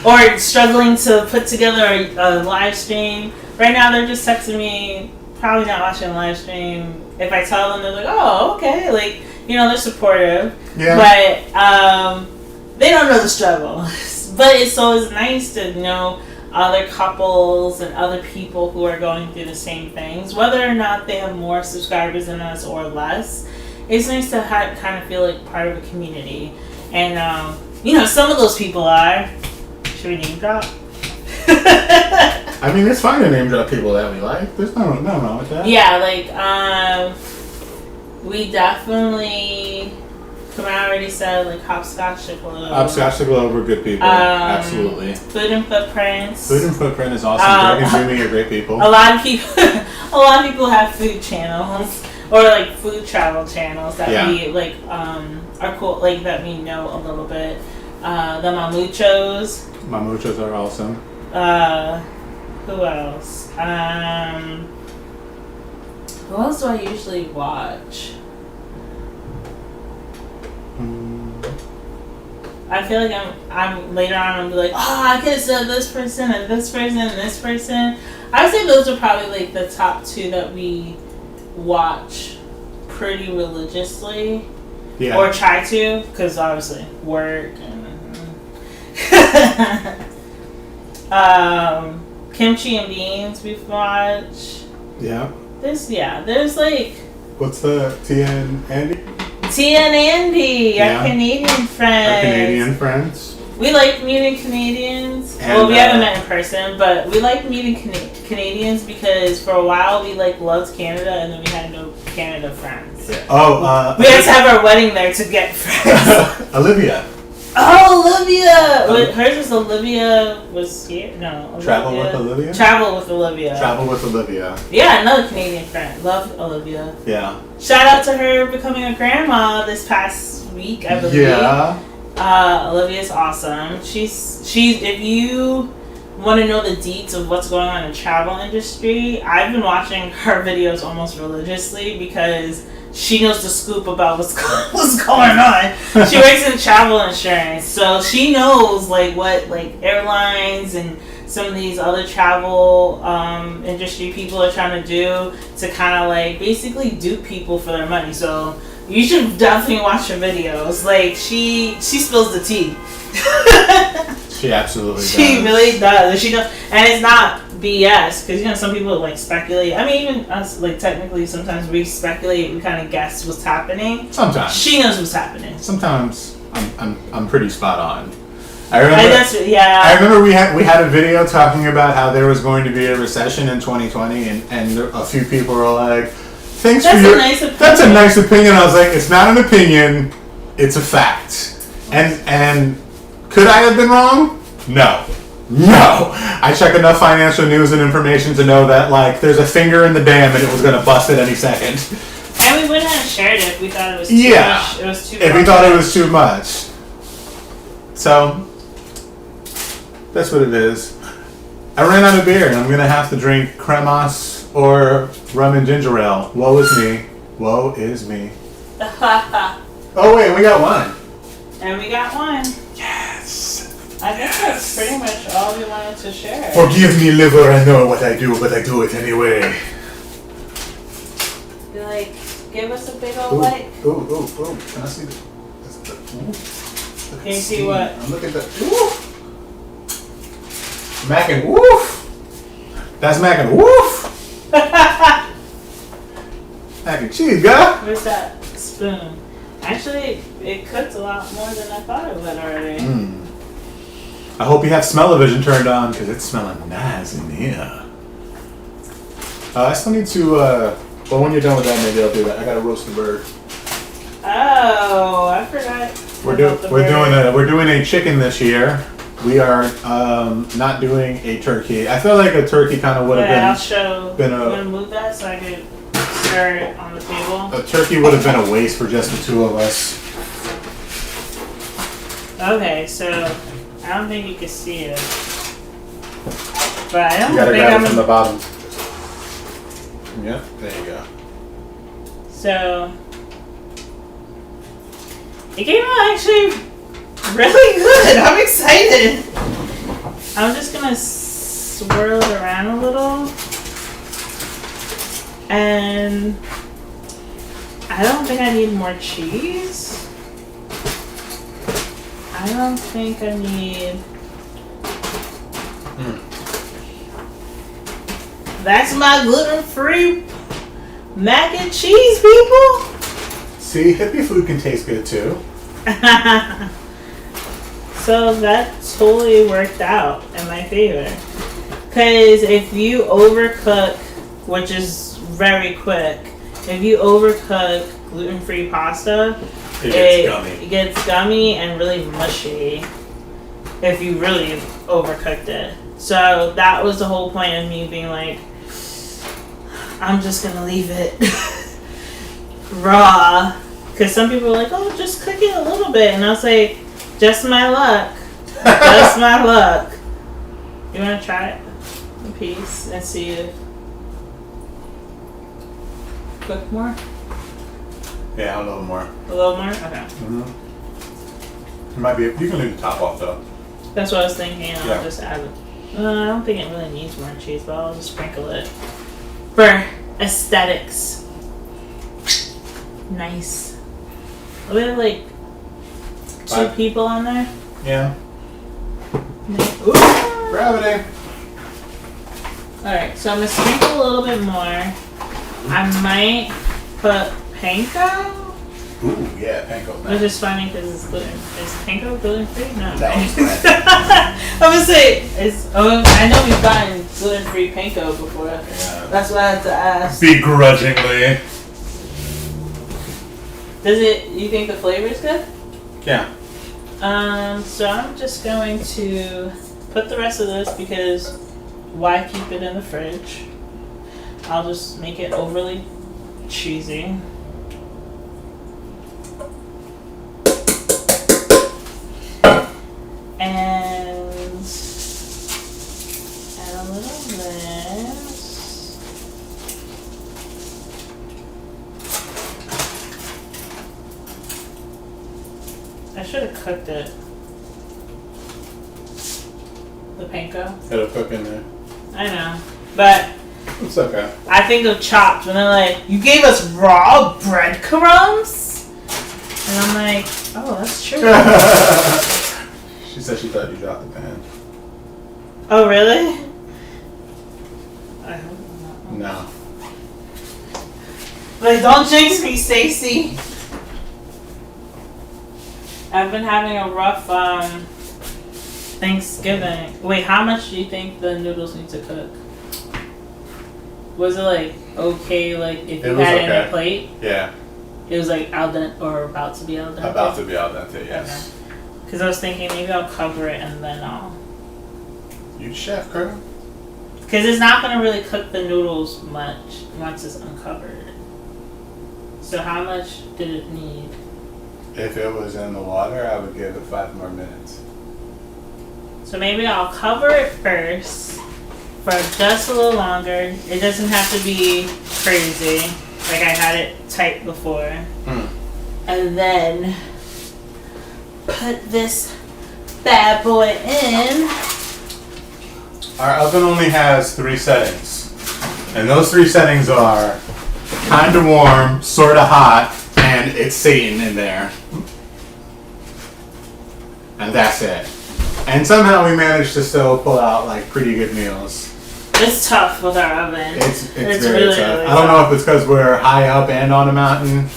S1: Or struggling to put together a live stream. Right now they're just texting me, probably not watching a live stream. If I tell them, they're like, oh, okay. Like, they're supportive.
S3: Yeah.
S1: But they don't know the struggle. But it's always nice to know other couples and other people who are going through the same things. Whether or not they have more subscribers than us or less, it's nice to kind of feel like part of a community. And, some of those people are... Should we name drop?
S3: I mean, it's fine to name drop people that we like. There's no wrong with that.
S1: Yeah, like, we definitely... Kamau already said, like, Hopscotch to Globe.
S3: Hopscotch to Globe are good people. Absolutely.
S1: Food and Footprints.
S3: Food and Footprint is awesome. Greg and Jimmy are great people.
S1: A lot of people have food channels or like food travel channels that we like are cool, like that we know a little bit. The Mamuchos.
S3: Mamuchos are awesome.
S1: Who else? Who else do I usually watch? I feel like I'm later on I'm like, oh, I could have said this person and this person and this person. I would say those are probably like the top 2 that we watch pretty religiously.
S3: Yeah.
S1: Or try to, because obviously work and Kimchi and Beans we've watched.
S3: Yeah.
S1: There's like
S3: What's the Tia and Andy?
S1: Tia and Andy,
S3: Yeah.
S1: our Canadian friends.
S3: Our Canadian friends.
S1: We like meeting Canadians.
S3: And,
S1: Well, we haven't met in person, but we like meeting Canadians because for a while we like loved Canada, and then we had no Canada friends.
S3: Yeah. Oh,
S1: We had to have our wedding there to get friends.
S3: Olivia.
S1: Oh, Olivia! Hers was Olivia was here. No, Olivia.
S3: Travel with Olivia?
S1: Travel with Olivia.
S3: Travel with Olivia.
S1: Yeah, another Canadian friend. Love Olivia.
S3: Yeah.
S1: Shout out to her becoming a grandma this past week, I believe.
S3: Yeah.
S1: Olivia's awesome. She's if you want to know the deets of what's going on in the travel industry, I've been watching her videos almost religiously because she knows the scoop about what's going on. She works in travel insurance, so she knows like what like airlines and some of these other travel industry people are trying to do to kind of like basically dupe people for their money. So you should definitely watch her videos. Like she spills the tea.
S3: She absolutely does.
S1: She really does. She does, and it's not BS because some people like speculate. I mean, even us, like technically, sometimes we speculate. We kind of guess what's happening.
S3: Sometimes.
S1: She knows what's happening.
S3: Sometimes I'm pretty spot on. I remember.
S1: Yeah.
S3: I remember we had a video talking about how there was going to be a recession in 2020, and a few people were like, "Thanks
S1: That's
S3: for your."
S1: a nice opinion.
S3: That's a nice opinion. I was like, "It's not an opinion, it's a fact." And could I have been wrong? No. I check enough financial news and information to know that like there's a finger in the dam and it was going to bust at any second.
S1: And we wouldn't have shared it if we thought it was too much. It was too
S3: if we thought it was too much. So that's what it is. I ran out of beer and I'm going to have to drink Cremas or rum and ginger ale. Woe is me. Woe is me. Oh wait, we got one.
S1: And we got one.
S3: Yes.
S1: I think that's pretty much all we wanted to share.
S3: Forgive me, liver. I know what I do, but I do it anyway.
S1: Be like, give us a big old like.
S3: Ooh. Can I see the?
S1: Can you see what?
S3: I'm looking at the. Ooh. Mac and woof. That's mac and woof. Mac and cheese, girl.
S1: Where's that spoon? Actually, it cooked a lot more than I thought it would already.
S3: I hope you have smell-o-vision turned on because it's smelling nice in here. I still need to. Well, when you're done with that, maybe I'll do that. I gotta roast the bird.
S1: Oh, I forgot.
S3: We're doing a chicken this year. We are not doing a turkey. I feel like a turkey kind of would have
S1: I'll
S3: been.
S1: show.
S3: been
S1: I'm
S3: a-
S1: gonna move that so I could stir it on the table.
S3: A turkey would have been a waste for just the two of us.
S1: Okay, so I don't think you can see it, but I don't
S3: You gotta
S1: think
S3: grab
S1: I'm
S3: it from the bottom. Yeah, there you go.
S1: So it came out actually really good. I'm excited. I'm just gonna swirl it around a little, and I don't think I need more cheese. I don't think I need. That's my gluten-free mac and cheese, people.
S3: See, hippie food can taste good too.
S1: So that totally worked out in my favor. Because if you overcook, which is very quick, if you overcook gluten-free pasta, it gets gummy and really mushy if you really overcooked it. So that was the whole point of me being like, I'm just gonna leave it raw. Because some people are like, oh, just cook it a little bit. And I'll say, just my luck. Just my luck. You want to try it? A piece and see if. Cook more?
S3: Yeah, a little more.
S1: A little more? Okay.
S3: It might be. You can leave the top off though.
S1: That's what I was thinking. I'll
S3: Yeah.
S1: just add it. I don't think it really needs more cheese, but I'll just sprinkle it. For aesthetics. Nice. We have like 2 people on there.
S3: Yeah.
S1: Ooh.
S3: Gravity.
S1: Alright, so I'm gonna sprinkle a little bit more. I might put panko.
S3: Ooh, yeah, panko.
S1: Which is funny because it's gluten. Is panko gluten free? No.
S3: No, it's gluten.
S1: I'm gonna say I know we've gotten gluten free panko before.
S3: Yeah.
S1: That's why I had to ask.
S3: Begrudgingly.
S1: Does it? You think the flavor is good?
S3: Yeah.
S1: So I'm just going to put the rest of this because why keep it in the fridge? I'll just make it overly cheesy. And add a little of this. I should have cooked it. The panko.
S3: It'll cook in there.
S1: I know. But
S3: It's okay.
S1: I think of Chopped when they're like, you gave us raw breadcrumbs? And I'm like, oh, that's true.
S3: She said she thought you dropped the pan.
S1: Oh, really? I hope not.
S3: No.
S1: Like, don't jinx me, Stacy. I've been having a rough Thanksgiving. Wait, how much do you think the noodles need to cook? Was it like okay, like if you
S3: was
S1: had it in
S3: okay.
S1: a plate?
S3: Yeah.
S1: It was like al dente or about to be al dente?
S3: About to be al dente, yes.
S1: Because I was thinking maybe I'll cover it and then I'll...
S3: You chef, girl.
S1: Because it's not going to really cook the noodles much once it's uncovered. So how much did it need?
S3: If it was in the water, I would give it 5 more minutes.
S1: So maybe I'll cover it first for just a little longer. It doesn't have to be crazy. Like I had it tight before. And then put this bad boy in.
S3: Our oven only has 3 settings. And those 3 settings are kind of warm, sort of hot, and it's Satan in there. And that's it.
S2: And somehow we managed to still pull out like pretty good meals.
S1: It's tough with our oven.
S2: It's very
S1: really,
S2: tough.
S1: really
S2: I don't know if it's because we're high up and on a mountain,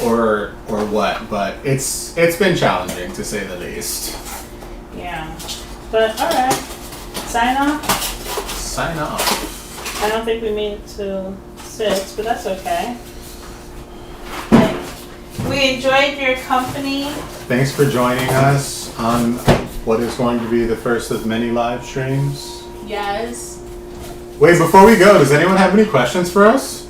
S2: or what, but it's been challenging to say the least.
S1: Yeah. But alright. Sign off.
S2: Sign off.
S1: I don't think we made it to 6, but that's okay. We enjoyed your company.
S2: Thanks for joining us on what is going to be the first of many live streams.
S1: Yes.
S2: Wait, before we go, does anyone have any questions for us?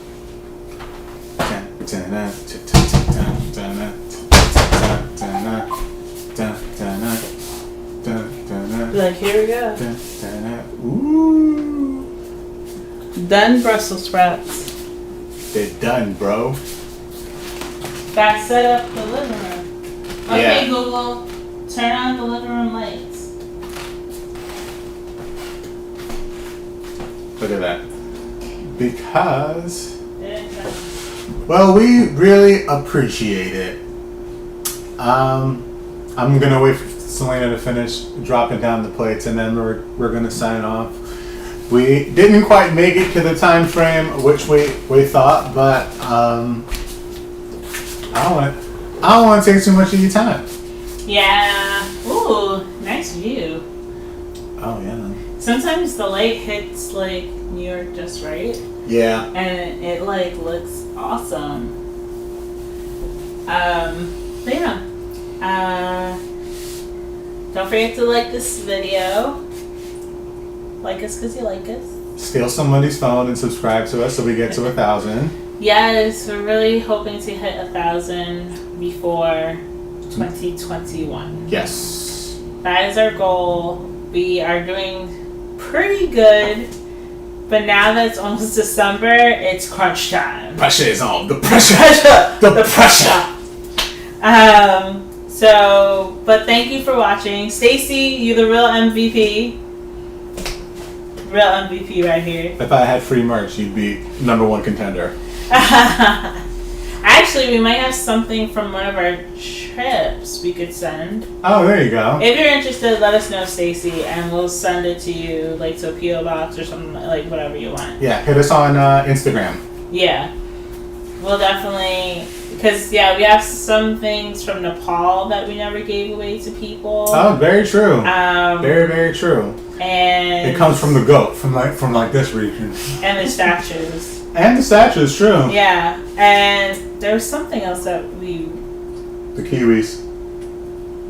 S1: Be like, here we go.
S2: Ooh.
S1: Done Brussels sprouts.
S2: They're done, bro.
S1: Gotta set up the living room. Okay,
S2: Yeah.
S1: Google, turn on the living room lights.
S2: Look at that. Because,
S1: Yeah.
S2: well, we really appreciate it. I'm gonna wait for Selena to finish dropping down the plates, and then we're gonna sign off. We didn't quite make it to the time frame which we thought, but I don't want to take too much of your time.
S1: Yeah. Ooh, nice view.
S2: Oh yeah.
S1: Sometimes the light hits like New York just right,
S2: Yeah.
S1: and it like looks awesome. But yeah. Don't forget to like this video. Like us because you like us.
S2: Steal somebody's phone and subscribe to us so we get to 1,000.
S1: Yes, we're really hoping to hit 1,000 before 2021.
S2: Yes.
S1: That is our goal. We are doing pretty good, but now that it's almost December, it's crunch time.
S2: Pressure is on. The pressure.
S1: The pressure. But thank you for watching. Stacy, you the real MVP. Real MVP right here.
S2: If I had free merch, you'd be #1 contender.
S1: Actually, we might have something from one of our trips we could send.
S2: Oh, there you go.
S1: If you're interested, let us know, Stacy, and we'll send it to you, like to a P.O. box or something, like whatever you want.
S2: Yeah, hit us on Instagram.
S1: Yeah. We'll definitely, because, yeah, we have some things from Nepal that we never gave away to people.
S2: Oh, very true.
S1: Very,
S2: very true.
S1: And
S2: It comes from the goat, from like this region.
S1: And the statues.
S2: And the statues, true.
S1: Yeah. And there was something else that we...
S2: The kiwis.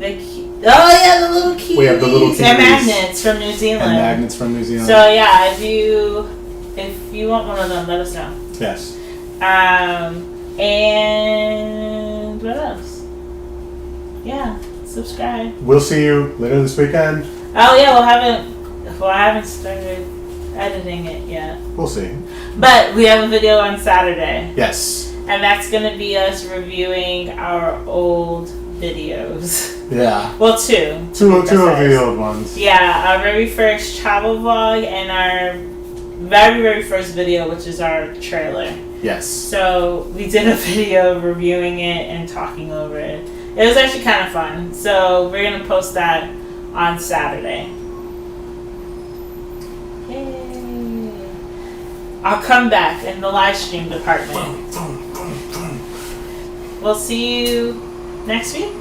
S1: Oh, yeah, the little kiwis.
S2: We have the little kiwis.
S1: And magnets from New Zealand.
S2: And magnets from New Zealand.
S1: So, yeah, if you want one of them, let us know.
S2: Yes.
S1: And what else? Yeah, subscribe.
S2: We'll see you later this weekend.
S1: Oh yeah, I haven't started editing it yet.
S2: We'll see.
S1: But we have a video on Saturday.
S2: Yes.
S1: And that's gonna be us reviewing our old videos.
S2: Yeah.
S1: Well, two.
S2: Two of the old ones.
S1: Yeah, our very first travel vlog and our very, very first video, which is our trailer.
S2: Yes.
S1: So we did a video reviewing it and talking over it. It was actually kind of fun. So we're going to post that on Saturday. Yay. I'll come back in the live stream department. We'll see you next week.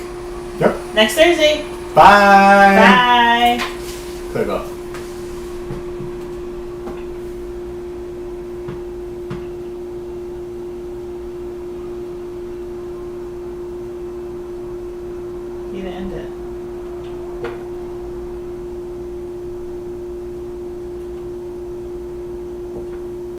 S2: Yep.
S1: Next Thursday.
S2: Bye.
S1: Bye.
S2: Click off.
S1: You didn't end it.